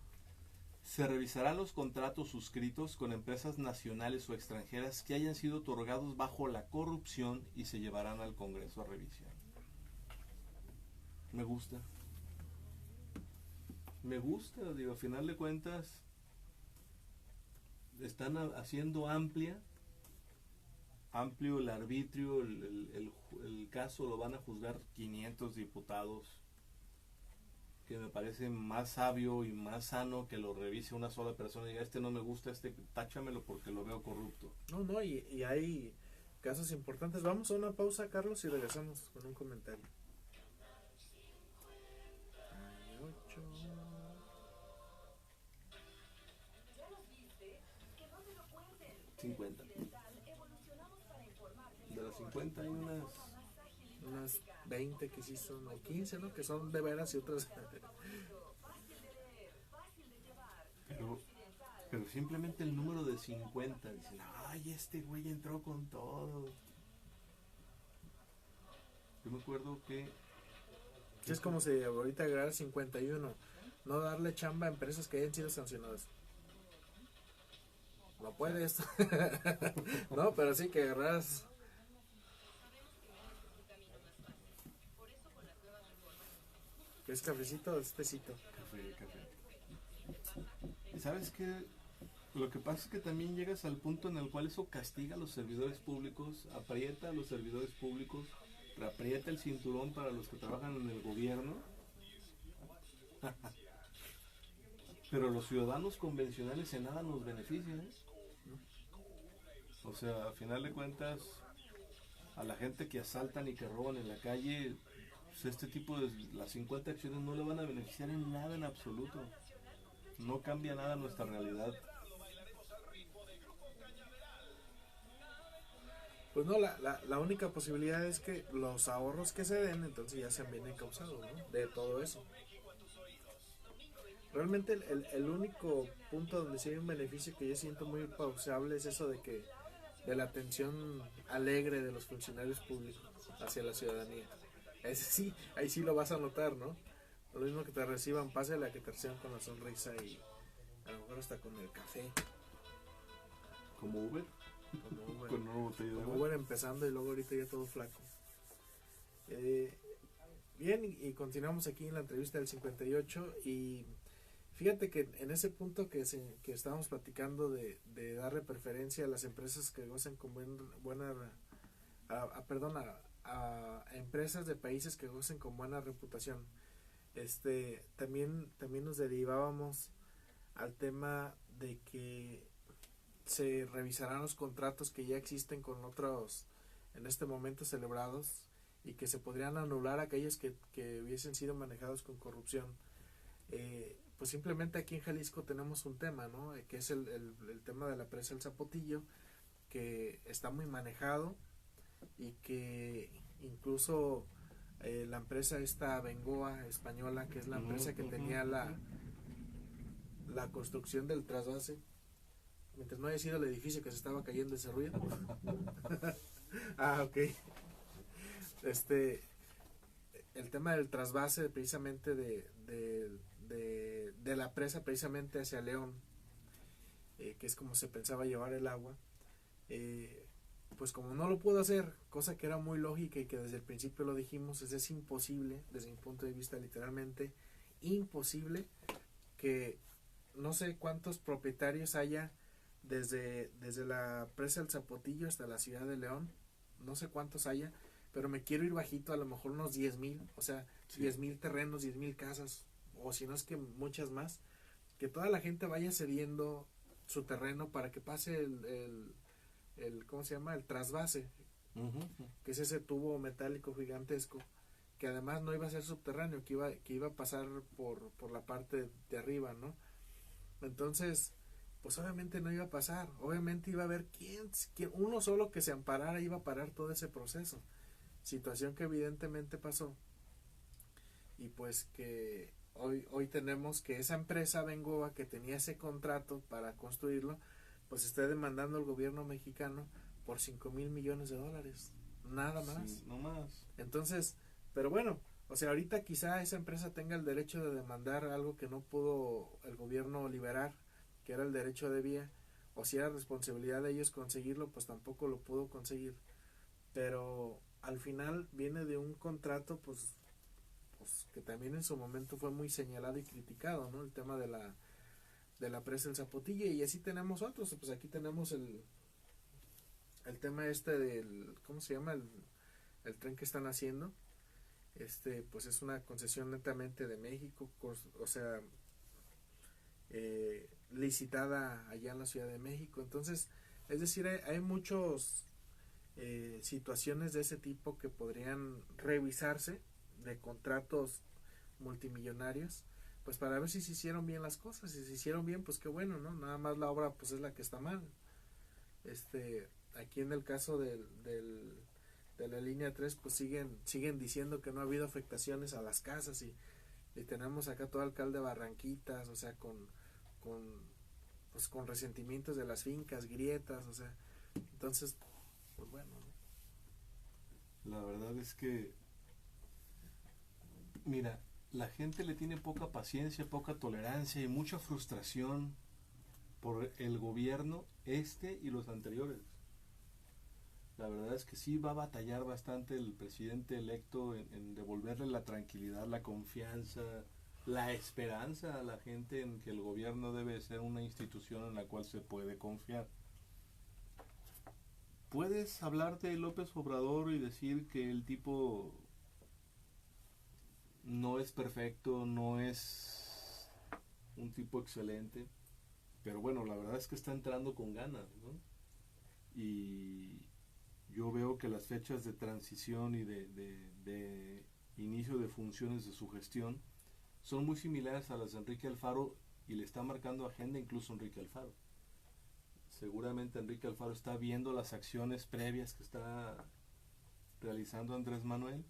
Se revisarán los contratos suscritos con empresas nacionales o extranjeras que hayan sido otorgados bajo la corrupción y se llevarán al Congreso a revisión. Me gusta. Digo, a final de cuentas están haciendo amplio el arbitrio, el caso lo van a juzgar 500 diputados, que me parece más sabio y más sano que lo revise una sola persona y diga, este no me gusta, táchamelo porque lo veo corrupto. No, y hay casos importantes. Vamos a una pausa, Carlos, y regresamos con un comentario. 8. Yo los vi 50 hay unas 20 que sí son, o 15, ¿no? Que son de veras y otras. Pero simplemente el número de 50, dicen, ay, este güey entró con todo. Yo me acuerdo que Es como si ahorita agregar 51, no darle chamba a empresas que hayan sido sancionadas. No puedes. No, pero sí que agarras. ¿Qué es cafecito o es tecito? café. ¿Y sabes qué? Lo que pasa es que también llegas al punto en el cual eso castiga a los servidores públicos, aprieta a los servidores públicos, aprieta el cinturón para los que trabajan en el gobierno. Pero los ciudadanos convencionales en nada nos benefician, ¿eh? O sea, a final de cuentas, a la gente que asaltan y que roban en la calle, pues este tipo de las 50 acciones no le van a beneficiar en nada en absoluto. No cambia nada nuestra realidad. Pues no, la única posibilidad es que los ahorros que se den, entonces ya sean bien encausados, ¿no? De todo eso. Realmente el único punto donde sí hay un beneficio que yo siento muy pausable es eso de la atención alegre de los funcionarios públicos hacia la ciudadanía. Ese sí, ahí sí lo vas a notar, ¿no? Lo mismo que te reciban, pásale a que te reciban con la sonrisa y a lo mejor hasta con el café. Como Uber. Con una botella de Como agua. Uber empezando y luego ahorita ya todo flaco. Bien, y continuamos aquí en la entrevista del 58 y fíjate que en ese punto que estábamos platicando de darle preferencia a las empresas que gozan con a empresas de países que gocen con buena reputación, también nos derivábamos al tema de que se revisarán los contratos que ya existen con otros en este momento celebrados y que se podrían anular aquellos que hubiesen sido manejados con corrupción. Pues simplemente aquí en Jalisco tenemos un tema, ¿no? Que es el tema de la presa El Zapotillo, que está muy manejado y que incluso la empresa esta Bengoa española, que es la empresa que tenía la construcción del trasvase, mientras no haya sido el edificio que se estaba cayendo ese ruido. Ah, ok. El tema del trasvase precisamente de la presa precisamente hacia León, que es como se pensaba llevar el agua, pues como no lo pudo hacer, cosa que era muy lógica y que desde el principio lo dijimos, es imposible, desde mi punto de vista literalmente imposible, que no sé cuántos propietarios haya desde la presa del Zapotillo hasta la ciudad de León, no sé cuántos haya, pero me quiero ir bajito, a lo mejor unos 10,000, o sea, sí. 10,000 terrenos, 10,000 casas, o si no es que muchas más, que toda la gente vaya cediendo su terreno para que pase el ¿cómo se llama? El trasvase, que es ese tubo metálico gigantesco, que además no iba a ser subterráneo, que iba a pasar por la parte de arriba, ¿no? Entonces, pues obviamente no iba a pasar, obviamente iba a haber quien uno solo que se amparara iba a parar todo ese proceso, situación que evidentemente pasó, y pues que hoy tenemos que esa empresa Bengoa que tenía ese contrato para construirlo, pues está demandando al gobierno mexicano por $5,000 millones, nada más. Sí, no más. Entonces, pero bueno, o sea, ahorita quizá esa empresa tenga el derecho de demandar algo que no pudo el gobierno liberar, que era el derecho de vía, o si era responsabilidad de ellos conseguirlo, pues tampoco lo pudo conseguir. Pero al final viene de un contrato, pues que también en su momento fue muy señalado y criticado, ¿no? El tema de la presa del Zapotillo, y así tenemos otros, pues aquí tenemos el tema del, ¿cómo se llama? El tren que están haciendo, pues es una concesión netamente de México, o sea, licitada allá en la Ciudad de México. Entonces, es decir, hay muchos situaciones de ese tipo que podrían revisarse, de contratos multimillonarios, pues para ver si se hicieron bien las cosas. Si se hicieron bien, pues qué bueno, ¿no? Nada más la obra pues es la que está mal. Aquí en el caso del de la línea 3 pues siguen diciendo que no ha habido afectaciones a las casas y tenemos acá todo alcalde de Barranquitas, o sea, pues con resentimientos de las fincas, grietas, o sea, entonces, pues bueno, ¿no? La verdad es que, mira, la gente le tiene poca paciencia, poca tolerancia y mucha frustración por el gobierno y los anteriores. La verdad es que sí va a batallar bastante el presidente electo en devolverle la tranquilidad, la confianza, la esperanza a la gente en que el gobierno debe ser una institución en la cual se puede confiar. Puedes hablar de López Obrador y decir que el tipo no es perfecto, no es un tipo excelente, pero bueno, la verdad es que está entrando con ganas, ¿no? Y yo veo que las fechas de transición y de inicio de funciones de su gestión son muy similares a las de Enrique Alfaro y le está marcando agenda incluso Enrique Alfaro. Seguramente Enrique Alfaro está viendo las acciones previas que está realizando Andrés Manuel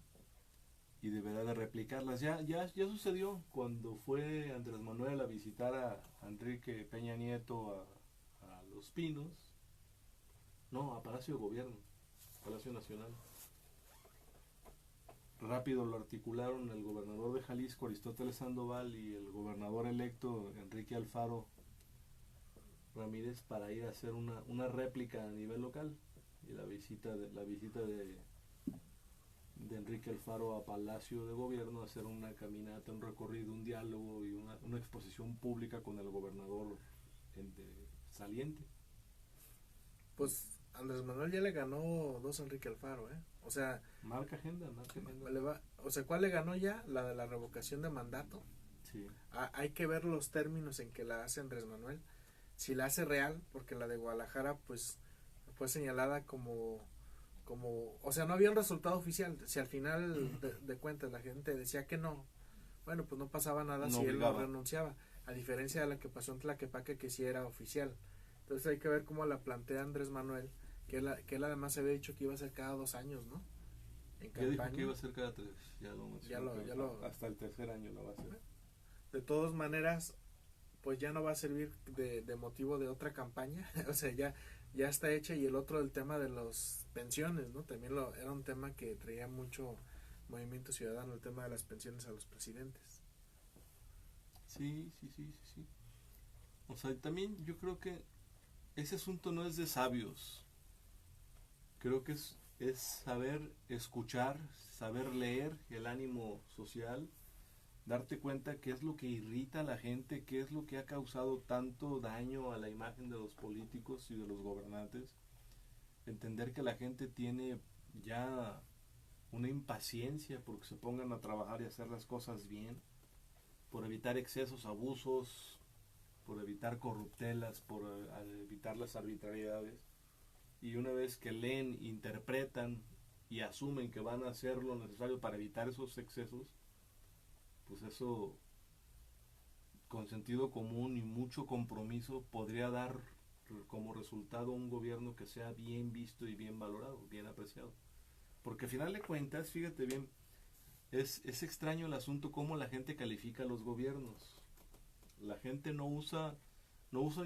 y deberá de replicarlas. Ya sucedió cuando fue Andrés Manuel a visitar a Enrique Peña Nieto a Los Pinos, no, a Palacio de Gobierno, Palacio Nacional. Rápido lo articularon el gobernador de Jalisco, Aristóteles Sandoval, y el gobernador electo, Enrique Alfaro Ramírez, para ir a hacer una réplica a nivel local. Y la visita de Enrique Alfaro a Palacio de Gobierno, a hacer una caminata, un recorrido, un diálogo y una exposición pública con el gobernador saliente. Pues Andrés Manuel ya le ganó 2 a Enrique Alfaro, o sea, marca agenda. O sea, ¿cuál le ganó ya? La de la revocación de mandato. Sí. Hay que ver los términos en que la hace Andrés Manuel, si la hace real, porque la de Guadalajara pues fue señalada como, o sea, no había un resultado oficial. Si al final de cuentas la gente decía que no, bueno, pues no pasaba nada si él no renunciaba, a diferencia de la que pasó en Tlaquepaque, que sí era oficial. Entonces hay que ver cómo la plantea Andrés Manuel, que él además había dicho que iba a ser cada 2 años, ¿no? En campaña. Dijo que iba a ser cada 3, hasta el tercer año lo va a hacer. De todas maneras, pues ya no va a servir de motivo de otra campaña, o sea, ya está hecha. Y el otro, el tema de las pensiones, ¿no? También era un tema que traía mucho movimiento ciudadano, el tema de las pensiones a los presidentes. Sí. O sea, también yo creo que ese asunto no es de sabios. Creo que es saber escuchar, saber leer el ánimo social, darte cuenta qué es lo que irrita a la gente, qué es lo que ha causado tanto daño a la imagen de los políticos y de los gobernantes. Entender que la gente tiene ya una impaciencia porque se pongan a trabajar y hacer las cosas bien, por evitar excesos, abusos, por evitar corruptelas, por evitar las arbitrariedades. Y una vez que leen, interpretan y asumen que van a hacer lo necesario para evitar esos excesos, pues eso, con sentido común y mucho compromiso, podría dar como resultado un gobierno que sea bien visto y bien valorado, bien apreciado. Porque al final de cuentas, fíjate bien, es extraño el asunto cómo la gente califica a los gobiernos. La gente no usa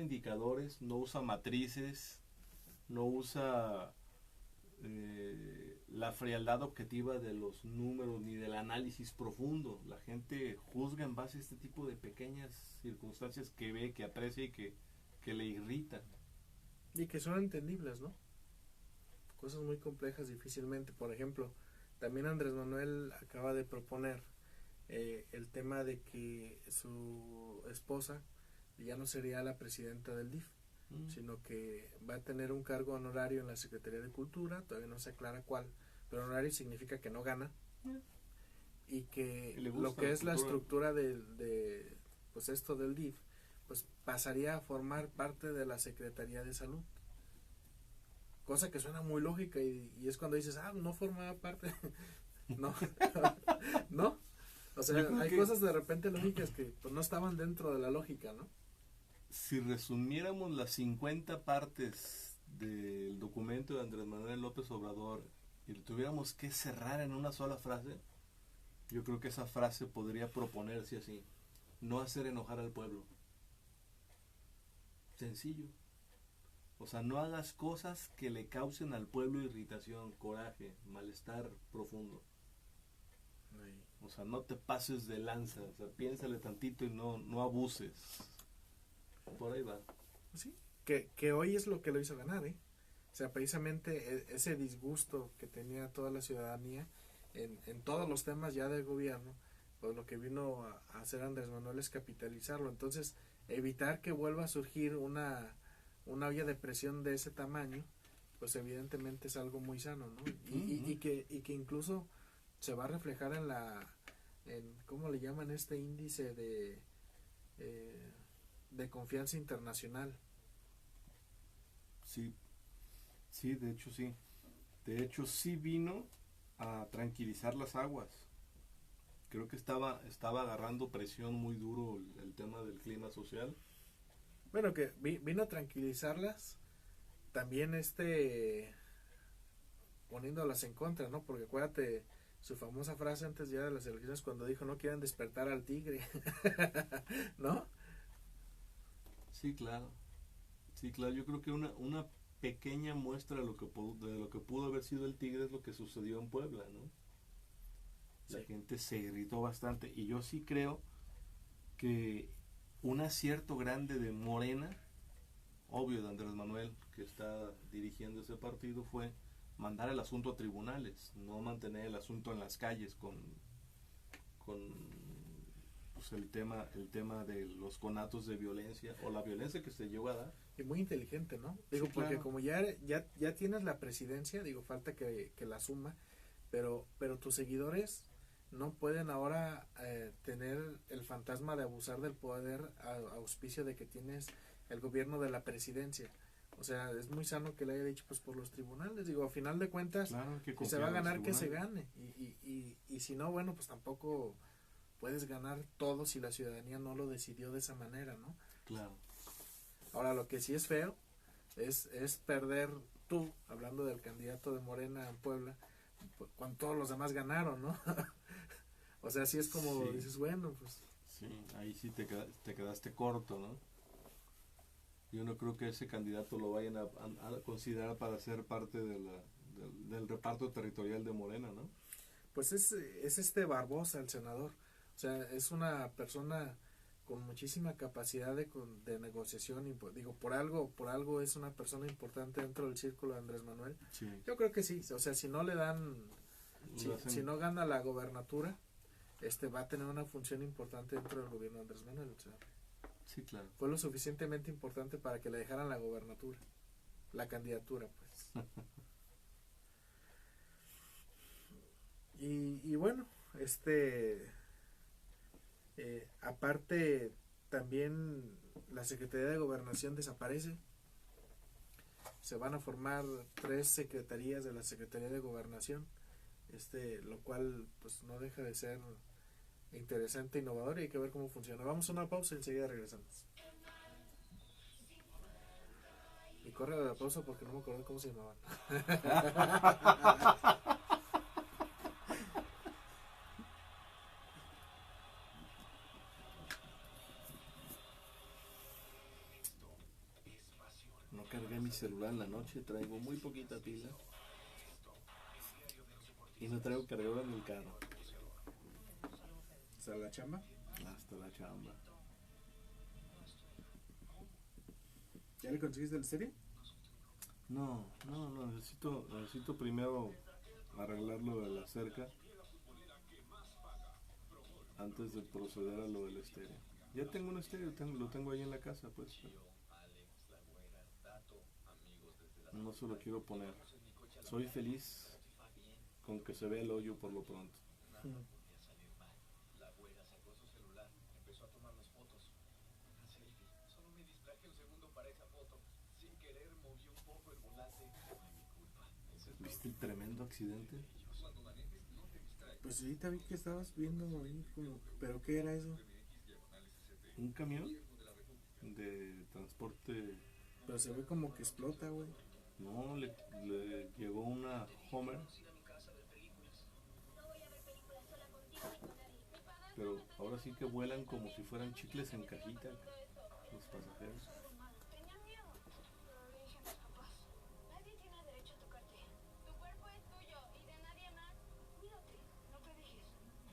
indicadores, no usa matrices, no usa la frialdad objetiva de los números ni del análisis profundo. La gente juzga en base a este tipo de pequeñas circunstancias que ve, que aprecia y que le irritan. Y que son entendibles, ¿no? Cosas muy complejas difícilmente. Por ejemplo, también Andrés Manuel acaba de proponer el tema de que su esposa ya no sería la presidenta del DIF, sino que va a tener un cargo honorario en la Secretaría de Cultura. Todavía no se aclara cuál, pero honorario significa que no gana, y que lo que es la estructura de pues esto del DIF, pues pasaría a formar parte de la Secretaría de Salud, cosa que suena muy lógica, y es cuando dices, no formaba parte. no no, o sea, hay cosas de repente lógicas que pues no estaban dentro de la lógica, ¿no? Si resumiéramos las 50 partes del documento de Andrés Manuel López Obrador y lo tuviéramos que cerrar en una sola frase, yo creo que esa frase podría proponerse así: no hacer enojar al pueblo. Sencillo. O sea, no hagas cosas que le causen al pueblo irritación, coraje, malestar profundo. Ahí. O sea, no te pases de lanza. O sea, piénsale tantito y no abuses. Por ahí va. Sí, que hoy es lo que lo hizo ganar, ¿eh? O sea, precisamente ese disgusto que tenía toda la ciudadanía en todos los temas ya del gobierno, pues lo que vino a hacer Andrés Manuel es capitalizarlo. Entonces, evitar que vuelva a surgir una olla de presión de ese tamaño, pues evidentemente es algo muy sano, ¿no? Y que incluso se va a reflejar en ¿cómo le llaman este índice de confianza internacional? Sí, sí, de hecho sí. De hecho sí vino a tranquilizar las aguas. Creo que estaba agarrando presión muy duro el tema del clima social. Bueno, que vino a tranquilizarlas, también poniéndolas en contra, ¿no? Porque acuérdate su famosa frase antes ya de las elecciones cuando dijo no quieren despertar al tigre, ¿no? Sí, claro. Sí, claro. Yo creo que una pequeña muestra de lo que pudo haber sido el tigre es lo que sucedió en Puebla, ¿no? La Sí. gente se irritó bastante y yo sí creo que un acierto grande de Morena, obvio de Andrés Manuel, que está dirigiendo ese partido, fue mandar el asunto a tribunales, no mantener el asunto en las calles con pues, el tema de los conatos de violencia o la violencia que se llegó a dar. Y muy inteligente, ¿no? Digo, Sí, porque claro. como ya tienes la presidencia, digo, falta que la suma, pero tus seguidores no pueden ahora tener el fantasma de abusar del poder a auspicio de que tienes el gobierno de la presidencia. O sea, es muy sano que le haya dicho pues por los tribunales. Digo, a final de cuentas, Claro, que si se va a confiar en los ganar, que se tribunales. gane. Y si no, bueno, pues tampoco puedes ganar todo si la ciudadanía no lo decidió de esa manera, ¿no? Claro. Ahora, lo que sí es feo es perder tú, hablando del candidato de Morena en Puebla, cuando todos los demás ganaron, ¿no? O sea, sí es como Sí. dices, bueno, pues Sí, ahí sí te quedaste corto, ¿no? Yo no creo que ese candidato lo vayan a considerar para ser parte del reparto territorial de Morena, ¿no? pues es Barbosa, el senador. O sea, es una persona con muchísima capacidad de negociación y digo, por algo es una persona importante dentro del círculo de Andrés Manuel. Sí. Yo creo que sí, o sea, si no le dan, si no gana la gobernatura, va a tener una función importante dentro del gobierno de Andrés Manuel. O sea, Sí, claro. fue lo suficientemente importante para que le dejaran la gobernatura, la candidatura, pues. Y bueno, aparte también la Secretaría de Gobernación desaparece. Se van a formar 3 secretarías de la Secretaría de Gobernación, lo cual pues no deja de ser interesante, innovador y hay que ver cómo funciona. Vamos a una pausa y enseguida regresamos. Y corre la pausa porque no me acuerdo cómo se llamaban. No cargué mi celular en la noche, traigo muy poquita pila. Y no traigo cargador en el carro. ¿Hasta la chamba? Hasta la chamba. ¿Ya le conseguiste el estéreo? No, necesito primero arreglar lo de la cerca antes de proceder a lo del estéreo. Ya tengo un estéreo, lo tengo ahí en la casa, pues. No se lo quiero poner. Soy feliz con que se vea el hoyo por lo pronto. La güera sacó su celular, empezó a tomar las fotos. Una selfie. Solo me distraje un segundo para esa foto. Sin querer moví un poco el volante. No es mi culpa. Ese es ¿Viste el tremendo accidente? cuando manejes, no te distraigas. Pues ahorita vi que estabas viendo ahí como, ¿pero qué era eso? Un camión de transporte. Pero se ve como que explota, güey. No, le llegó una Homer pero ahora sí que vuelan como si fueran chicles en cajita los pasajeros. Tenía miedo, pero le dije a mis papás. Nadie tiene derecho a tocarte. Tu cuerpo es tuyo y de nadie más. Cuídate, no te dejes.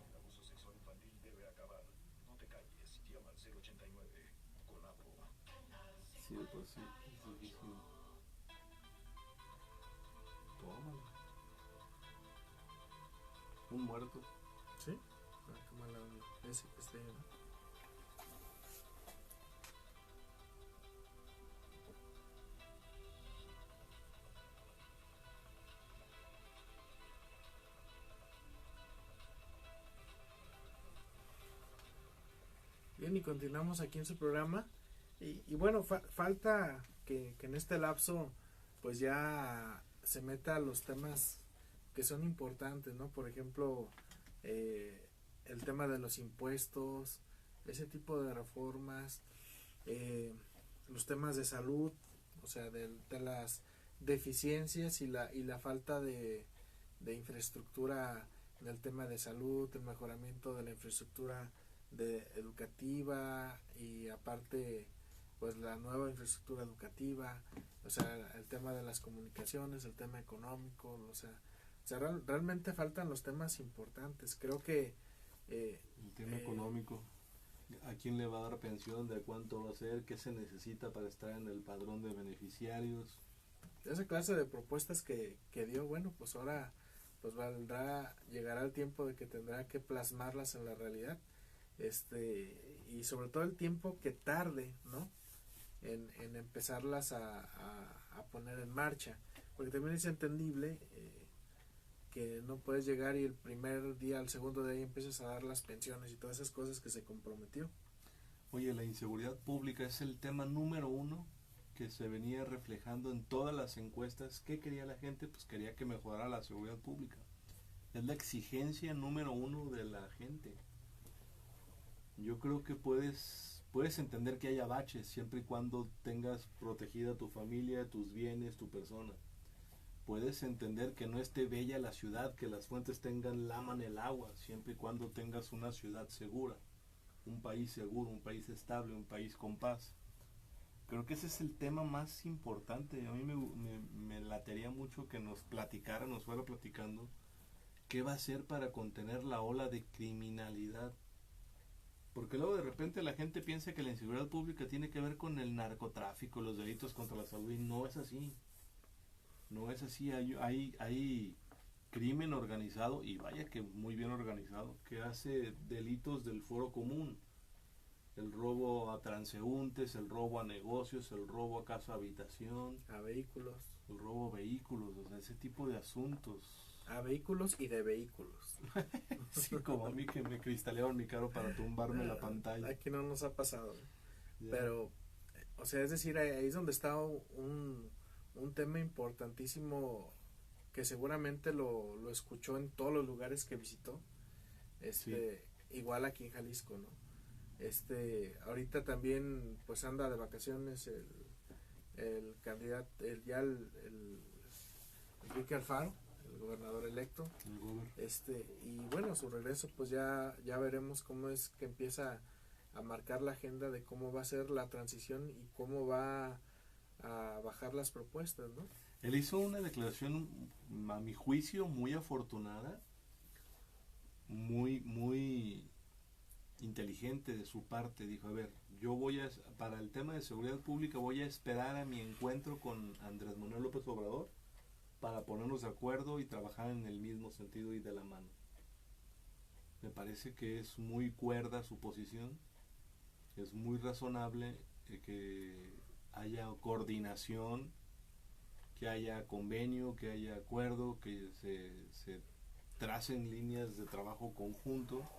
El abuso sexual infantil debe acabar. No te calles. Llama al 089. Colabora. Sí, pues sí, es difícil. Tómalo. Un muerto. ¿Sí? Ah, qué mala onda. Ese que esté, ¿no? Bien, y continuamos aquí en su programa. Y bueno, falta que en este lapso pues ya se meta los temas que son importantes, ¿no? Por ejemplo, el tema de los impuestos, ese tipo de reformas, los temas de salud, o sea, de las deficiencias y la falta de infraestructura en el tema de salud, el mejoramiento de la infraestructura educativa y aparte pues la nueva infraestructura educativa, o sea, el tema de las comunicaciones, el tema económico, o sea realmente faltan los temas importantes. Creo que El tema económico. ¿A quién le va a dar pensión? ¿De cuánto va a ser? ¿Qué se necesita para estar en el padrón de beneficiarios? esa clase de propuestas que dio, bueno, pues ahora pues llegará el tiempo de que tendrá que plasmarlas en la realidad, y sobre todo el tiempo que tarde, ¿no? En empezarlas a poner en marcha, porque también es entendible que no puedes llegar y el primer día, al segundo día empiezas a dar las pensiones y todas esas cosas que se comprometió. Oye, la inseguridad pública es el tema número uno que se venía reflejando en todas las encuestas. ¿Qué quería la gente? Pues quería que mejorara la seguridad pública. Es la exigencia número uno de la gente. Yo creo que puedes entender que haya baches siempre y cuando tengas protegida tu familia, tus bienes, tu persona. Puedes entender que no esté bella la ciudad, que las fuentes laman el agua, siempre y cuando tengas una ciudad segura, un país seguro, un país estable, un país con paz. Creo que ese es el tema más importante. A mí me latería mucho que nos fuera platicando qué va a hacer para contener la ola de criminalidad. Porque luego de repente la gente piensa que la inseguridad pública tiene que ver con el narcotráfico, los delitos contra la salud, y no es así. No es así. Hay crimen organizado, y vaya que muy bien organizado, que hace delitos del foro común. El robo a transeúntes, el robo a negocios, el robo a casa habitación, A vehículos. el robo a vehículos, o sea, ese tipo de asuntos. A vehículos y de vehículos. Sí, como a mí que me cristalearon mi carro para tumbarme la pantalla. Aquí no nos ha pasado. Ya. Pero, o sea, es decir, ahí es donde está un tema importantísimo que seguramente lo escuchó en todos los lugares que visitó. Sí. Igual aquí en Jalisco, ¿no? Ahorita también pues anda de vacaciones el candidato, Enrique Alfaro, el gobernador electo. El gober. Y bueno, su regreso pues ya veremos cómo es que empieza a marcar la agenda de cómo va a ser la transición y cómo va a bajar las propuestas, ¿no? Él hizo una declaración, a mi juicio, muy afortunada, muy inteligente de su parte. Dijo, a ver, para el tema de seguridad pública voy a esperar a mi encuentro con Andrés Manuel López Obrador para ponernos de acuerdo y trabajar en el mismo sentido y de la mano. Me parece que es muy cuerda su posición, es muy razonable que haya coordinación, que haya convenio, que haya acuerdo, que se tracen líneas de trabajo conjunto,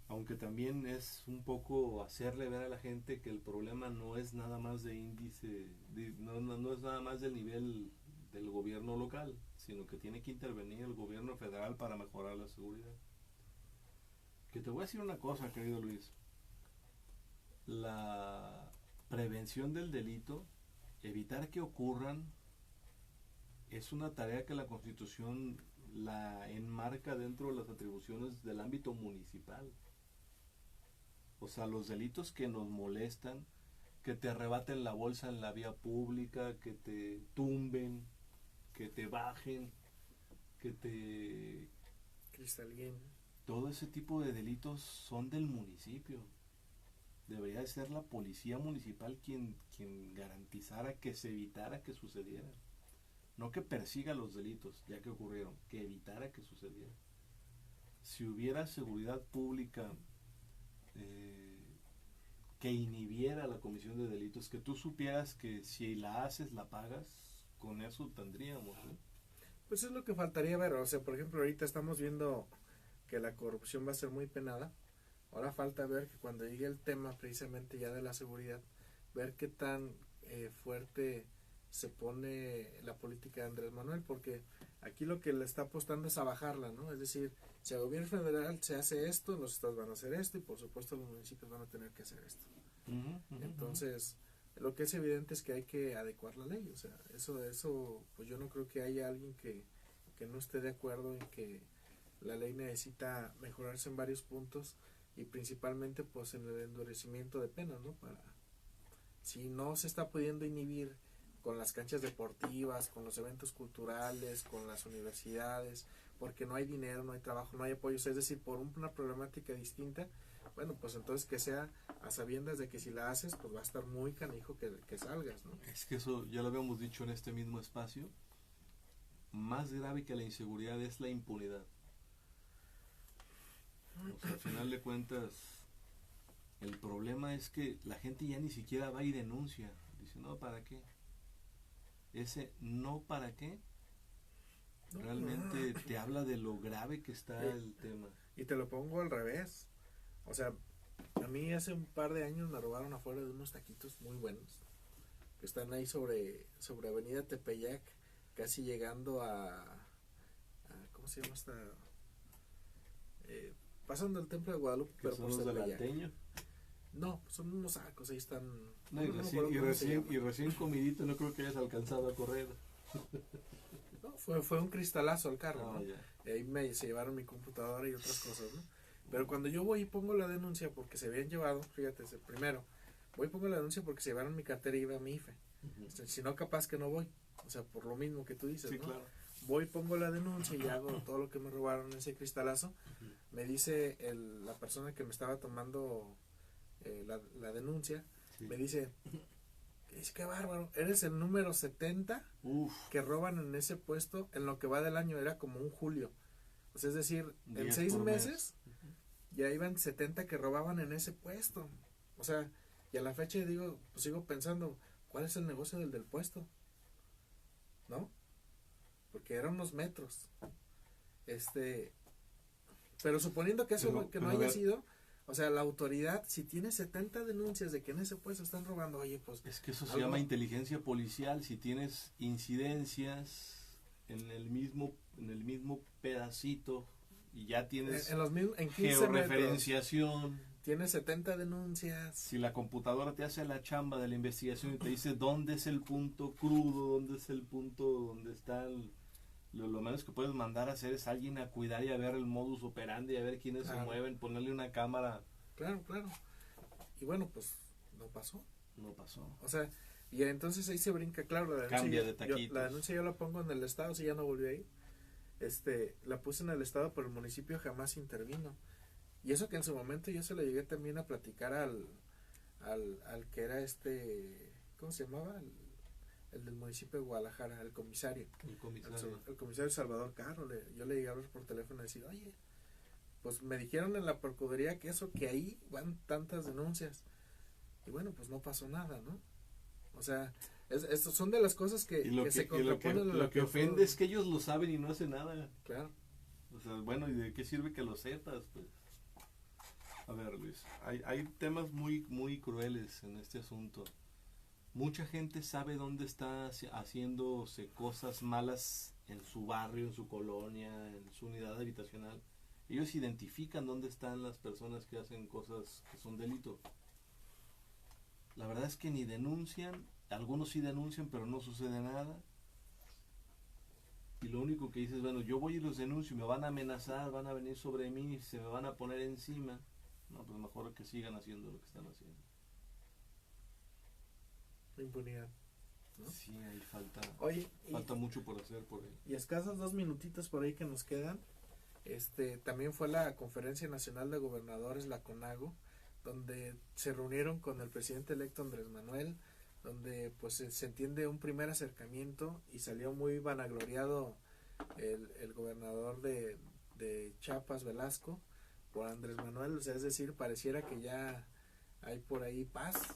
aunque también es un poco hacerle ver a la gente que el problema no es nada más de índice, no es nada más del nivel del gobierno local, sino que tiene que intervenir el gobierno federal para mejorar la seguridad. Que te voy a decir una cosa, querido Luis, la prevención del delito, evitar que ocurran, es una tarea que la Constitución la enmarca dentro de las atribuciones del ámbito municipal. O sea, los delitos que nos molestan, que te arrebaten la bolsa en la vía pública, que te tumben, que te bajen, que te... Cristalín. Todo ese tipo de delitos son del municipio. Debería de ser la policía municipal quien garantizara que se evitara que sucediera. No que persiga los delitos, ya que ocurrieron, que evitara que sucediera. Si hubiera seguridad pública que inhibiera la comisión de delitos, que tú supieras que si la haces, la pagas, con eso tendríamos, ¿no? Pues es lo que faltaría ver. O sea, por ejemplo, ahorita estamos viendo que la corrupción va a ser muy penada. Ahora falta ver que cuando llegue el tema precisamente ya de la seguridad, ver qué tan fuerte se pone la política de Andrés Manuel, porque aquí lo que le está apostando es a bajarla, ¿no? Es decir, si el gobierno federal se hace esto, los estados van a hacer esto y por supuesto los municipios van a tener que hacer esto. Entonces, lo que es evidente es que hay que adecuar la ley. O sea, eso pues yo no creo que haya alguien que no esté de acuerdo en que la ley necesita mejorarse en varios puntos y principalmente pues en el endurecimiento de penas, ¿no? Para, si no se está pudiendo inhibir con las canchas deportivas, con los eventos culturales, con las universidades, porque no hay dinero, no hay trabajo, no hay apoyos, es decir, por una problemática distinta, bueno, pues entonces que sea a sabiendas de que si la haces, pues va a estar muy canijo que salgas, ¿no? Es que eso ya lo habíamos dicho en este mismo espacio. Más grave que la inseguridad es la impunidad. O sea, al final de cuentas, el problema es que la gente ya ni siquiera va y denuncia. Dice, no, ¿para qué? Ese no para qué realmente te habla de lo grave que está el tema. Y te lo pongo al revés. O sea, a mí hace un par de años me robaron afuera de unos taquitos muy buenos que están ahí sobre Avenida Tepeyac, casi llegando a ¿cómo se llama esta? Pasando el templo de Guadalupe, ¿Que pero son por los del Tepeyac. Alteño? No, son unos sacos, ahí están. No, me acuerdo cómo se llama. y recién comidito, no creo que hayas alcanzado a correr. No, fue un cristalazo al carro, Ah, ¿no? ya. Y ahí se llevaron mi computadora y otras cosas, ¿no? Pero cuando yo voy y pongo la denuncia porque se habían llevado, fíjate, primero, voy y pongo la denuncia porque se llevaron mi cartera y iba mi IFE. Si no, capaz que no voy. O sea, por lo mismo que tú dices, Sí, ¿no? claro. Voy, pongo la denuncia y hago todo lo que me robaron en ese cristalazo. Me dice la persona que me estaba tomando la denuncia, Sí. me dice, qué bárbaro, eres el número 70 Uf, que roban en ese puesto en lo que va del año, era como un julio. O sea, es decir, en 10 6 por mes. meses ya iban 70 que robaban en ese puesto. O sea, y a la fecha digo, pues sigo pensando, ¿cuál es el negocio del puesto? ¿No? Porque eran unos metros. Pero suponiendo que eso que no pero a haya ver. sido, o sea, la autoridad, si tiene 70 denuncias de que en ese puesto están robando, oye, pues es que eso se algo- llama inteligencia policial. Si tienes incidencias en el mismo pedacito y ya tienes en 15 metros georreferenciación, tiene 70 denuncias. si la computadora te hace la chamba de la investigación y te dice dónde es el punto crudo, dónde es el punto donde está lo menos que puedes mandar a hacer es alguien a cuidar y a ver el modus operandi, a ver quiénes se Claro. mueven, ponerle una cámara. Claro. Y bueno, pues no pasó. No pasó. O sea, y entonces ahí se brinca, claro, la denuncia. Cambia de taquitos. La denuncia yo la pongo en el estado, si ya no volví a ir. La puse en el estado, pero el municipio jamás intervino. Y eso que en su momento yo se lo llegué también a platicar al que era ¿cómo se llamaba? El del municipio de Guadalajara, el comisario. El comisario. El comisario Salvador Carro. Yo le llegué a hablar por teléfono y decir, oye, pues me dijeron en la procuraduría que ahí van tantas denuncias. Y bueno, pues no pasó nada, ¿no? O sea, esto son de las cosas que, se contraponen a lo que ofende es que ellos lo saben y no hacen nada. Claro. O sea, bueno, ¿y de qué sirve que lo sepas? Pues, a ver, Luis, hay temas muy, muy crueles en este asunto. Mucha gente sabe dónde está haciéndose cosas malas en su barrio, en su colonia, en su unidad habitacional. Ellos identifican dónde están las personas que hacen cosas que son delito. La verdad es que ni denuncian, algunos sí denuncian, pero no sucede nada. y lo único que dices, bueno, yo voy y los denuncio y me van a amenazar, van a venir sobre mí, se me van a poner encima, no, pues mejor que sigan haciendo lo que están haciendo. Impunidad. ¿No? Sí, ahí Oye, falta mucho por hacer por ahí. y escasos 2 minutitos por ahí que nos quedan. También fue la Conferencia Nacional de Gobernadores, la CONAGO, donde se reunieron con el presidente electo Andrés Manuel, donde pues se entiende un primer acercamiento y salió muy vanagloriado el gobernador de Chiapas, Velasco, por Andrés Manuel. O sea, es decir, pareciera que ya hay por ahí paz.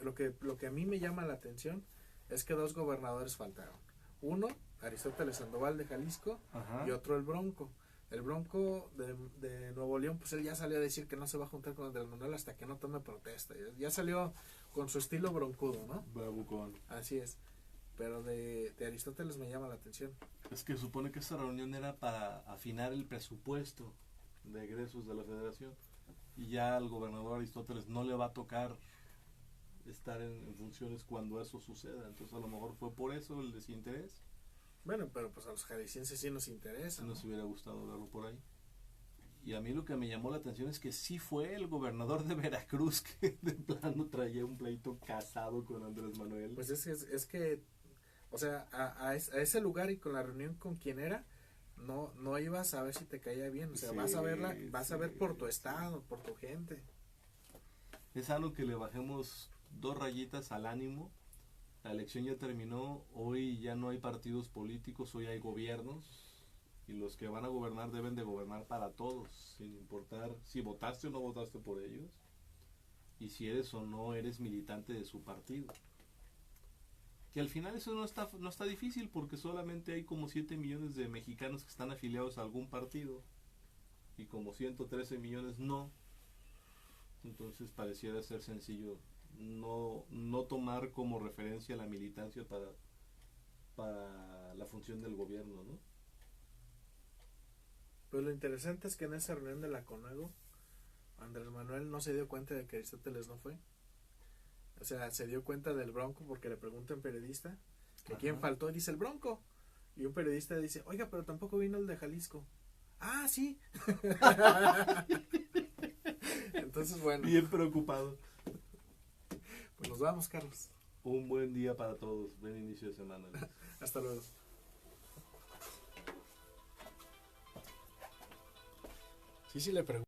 Lo que a mí me llama la atención es que 2 gobernadores faltaron. Uno, Aristóteles Sandoval de Jalisco, Ajá. y otro el Bronco. El Bronco de Nuevo León, pues él ya salió a decir que no se va a juntar con Andrés Manuel hasta que no tome protesta. Ya salió con su estilo broncudo, ¿no? Bravucón. Así es. Pero de Aristóteles me llama la atención. Es que supone que esa reunión era para afinar el presupuesto de egresos de la federación, y ya al gobernador Aristóteles no le va a tocar estar en funciones cuando eso suceda, entonces a lo mejor fue por eso el desinterés. Bueno, pero pues a los jaliscienses sí nos interesa, ¿no? Nos hubiera gustado verlo por ahí. Y a mí lo que me llamó la atención es que sí fue el gobernador de Veracruz que de plano traía un pleito casado con Andrés Manuel. Pues es que o sea, a ese lugar y con la reunión con quien era, no ibas a ver si te caía bien. O sea, Sí, vas a ver por tu sí. estado, por tu gente. Es algo que le bajemos 2 rayitas al ánimo. La elección ya terminó, hoy ya no hay partidos políticos, hoy hay gobiernos, y los que van a gobernar deben de gobernar para todos, sin importar si votaste o no votaste por ellos, y si eres o no eres militante de su partido. Que al final eso no está difícil, porque solamente hay como 7 millones de mexicanos que están afiliados a algún partido, y como 113 millones no. Entonces pareciera ser sencillo no tomar como referencia la militancia para la función del gobierno, ¿no? Pero lo interesante es que en esa reunión de la CONAGO, Andrés Manuel no se dio cuenta de que Aristóteles no fue. O sea, se dio cuenta del Bronco porque le pregunta a un periodista que Ajá. quién faltó y dice el Bronco. Y un periodista dice, oiga, pero tampoco vino el de Jalisco. Ah, sí. Entonces, bueno, Bien preocupado. pues nos vamos, Carlos. Un buen día para todos. Buen inicio de semana. Luis. Hasta luego. Sí, le pregunto.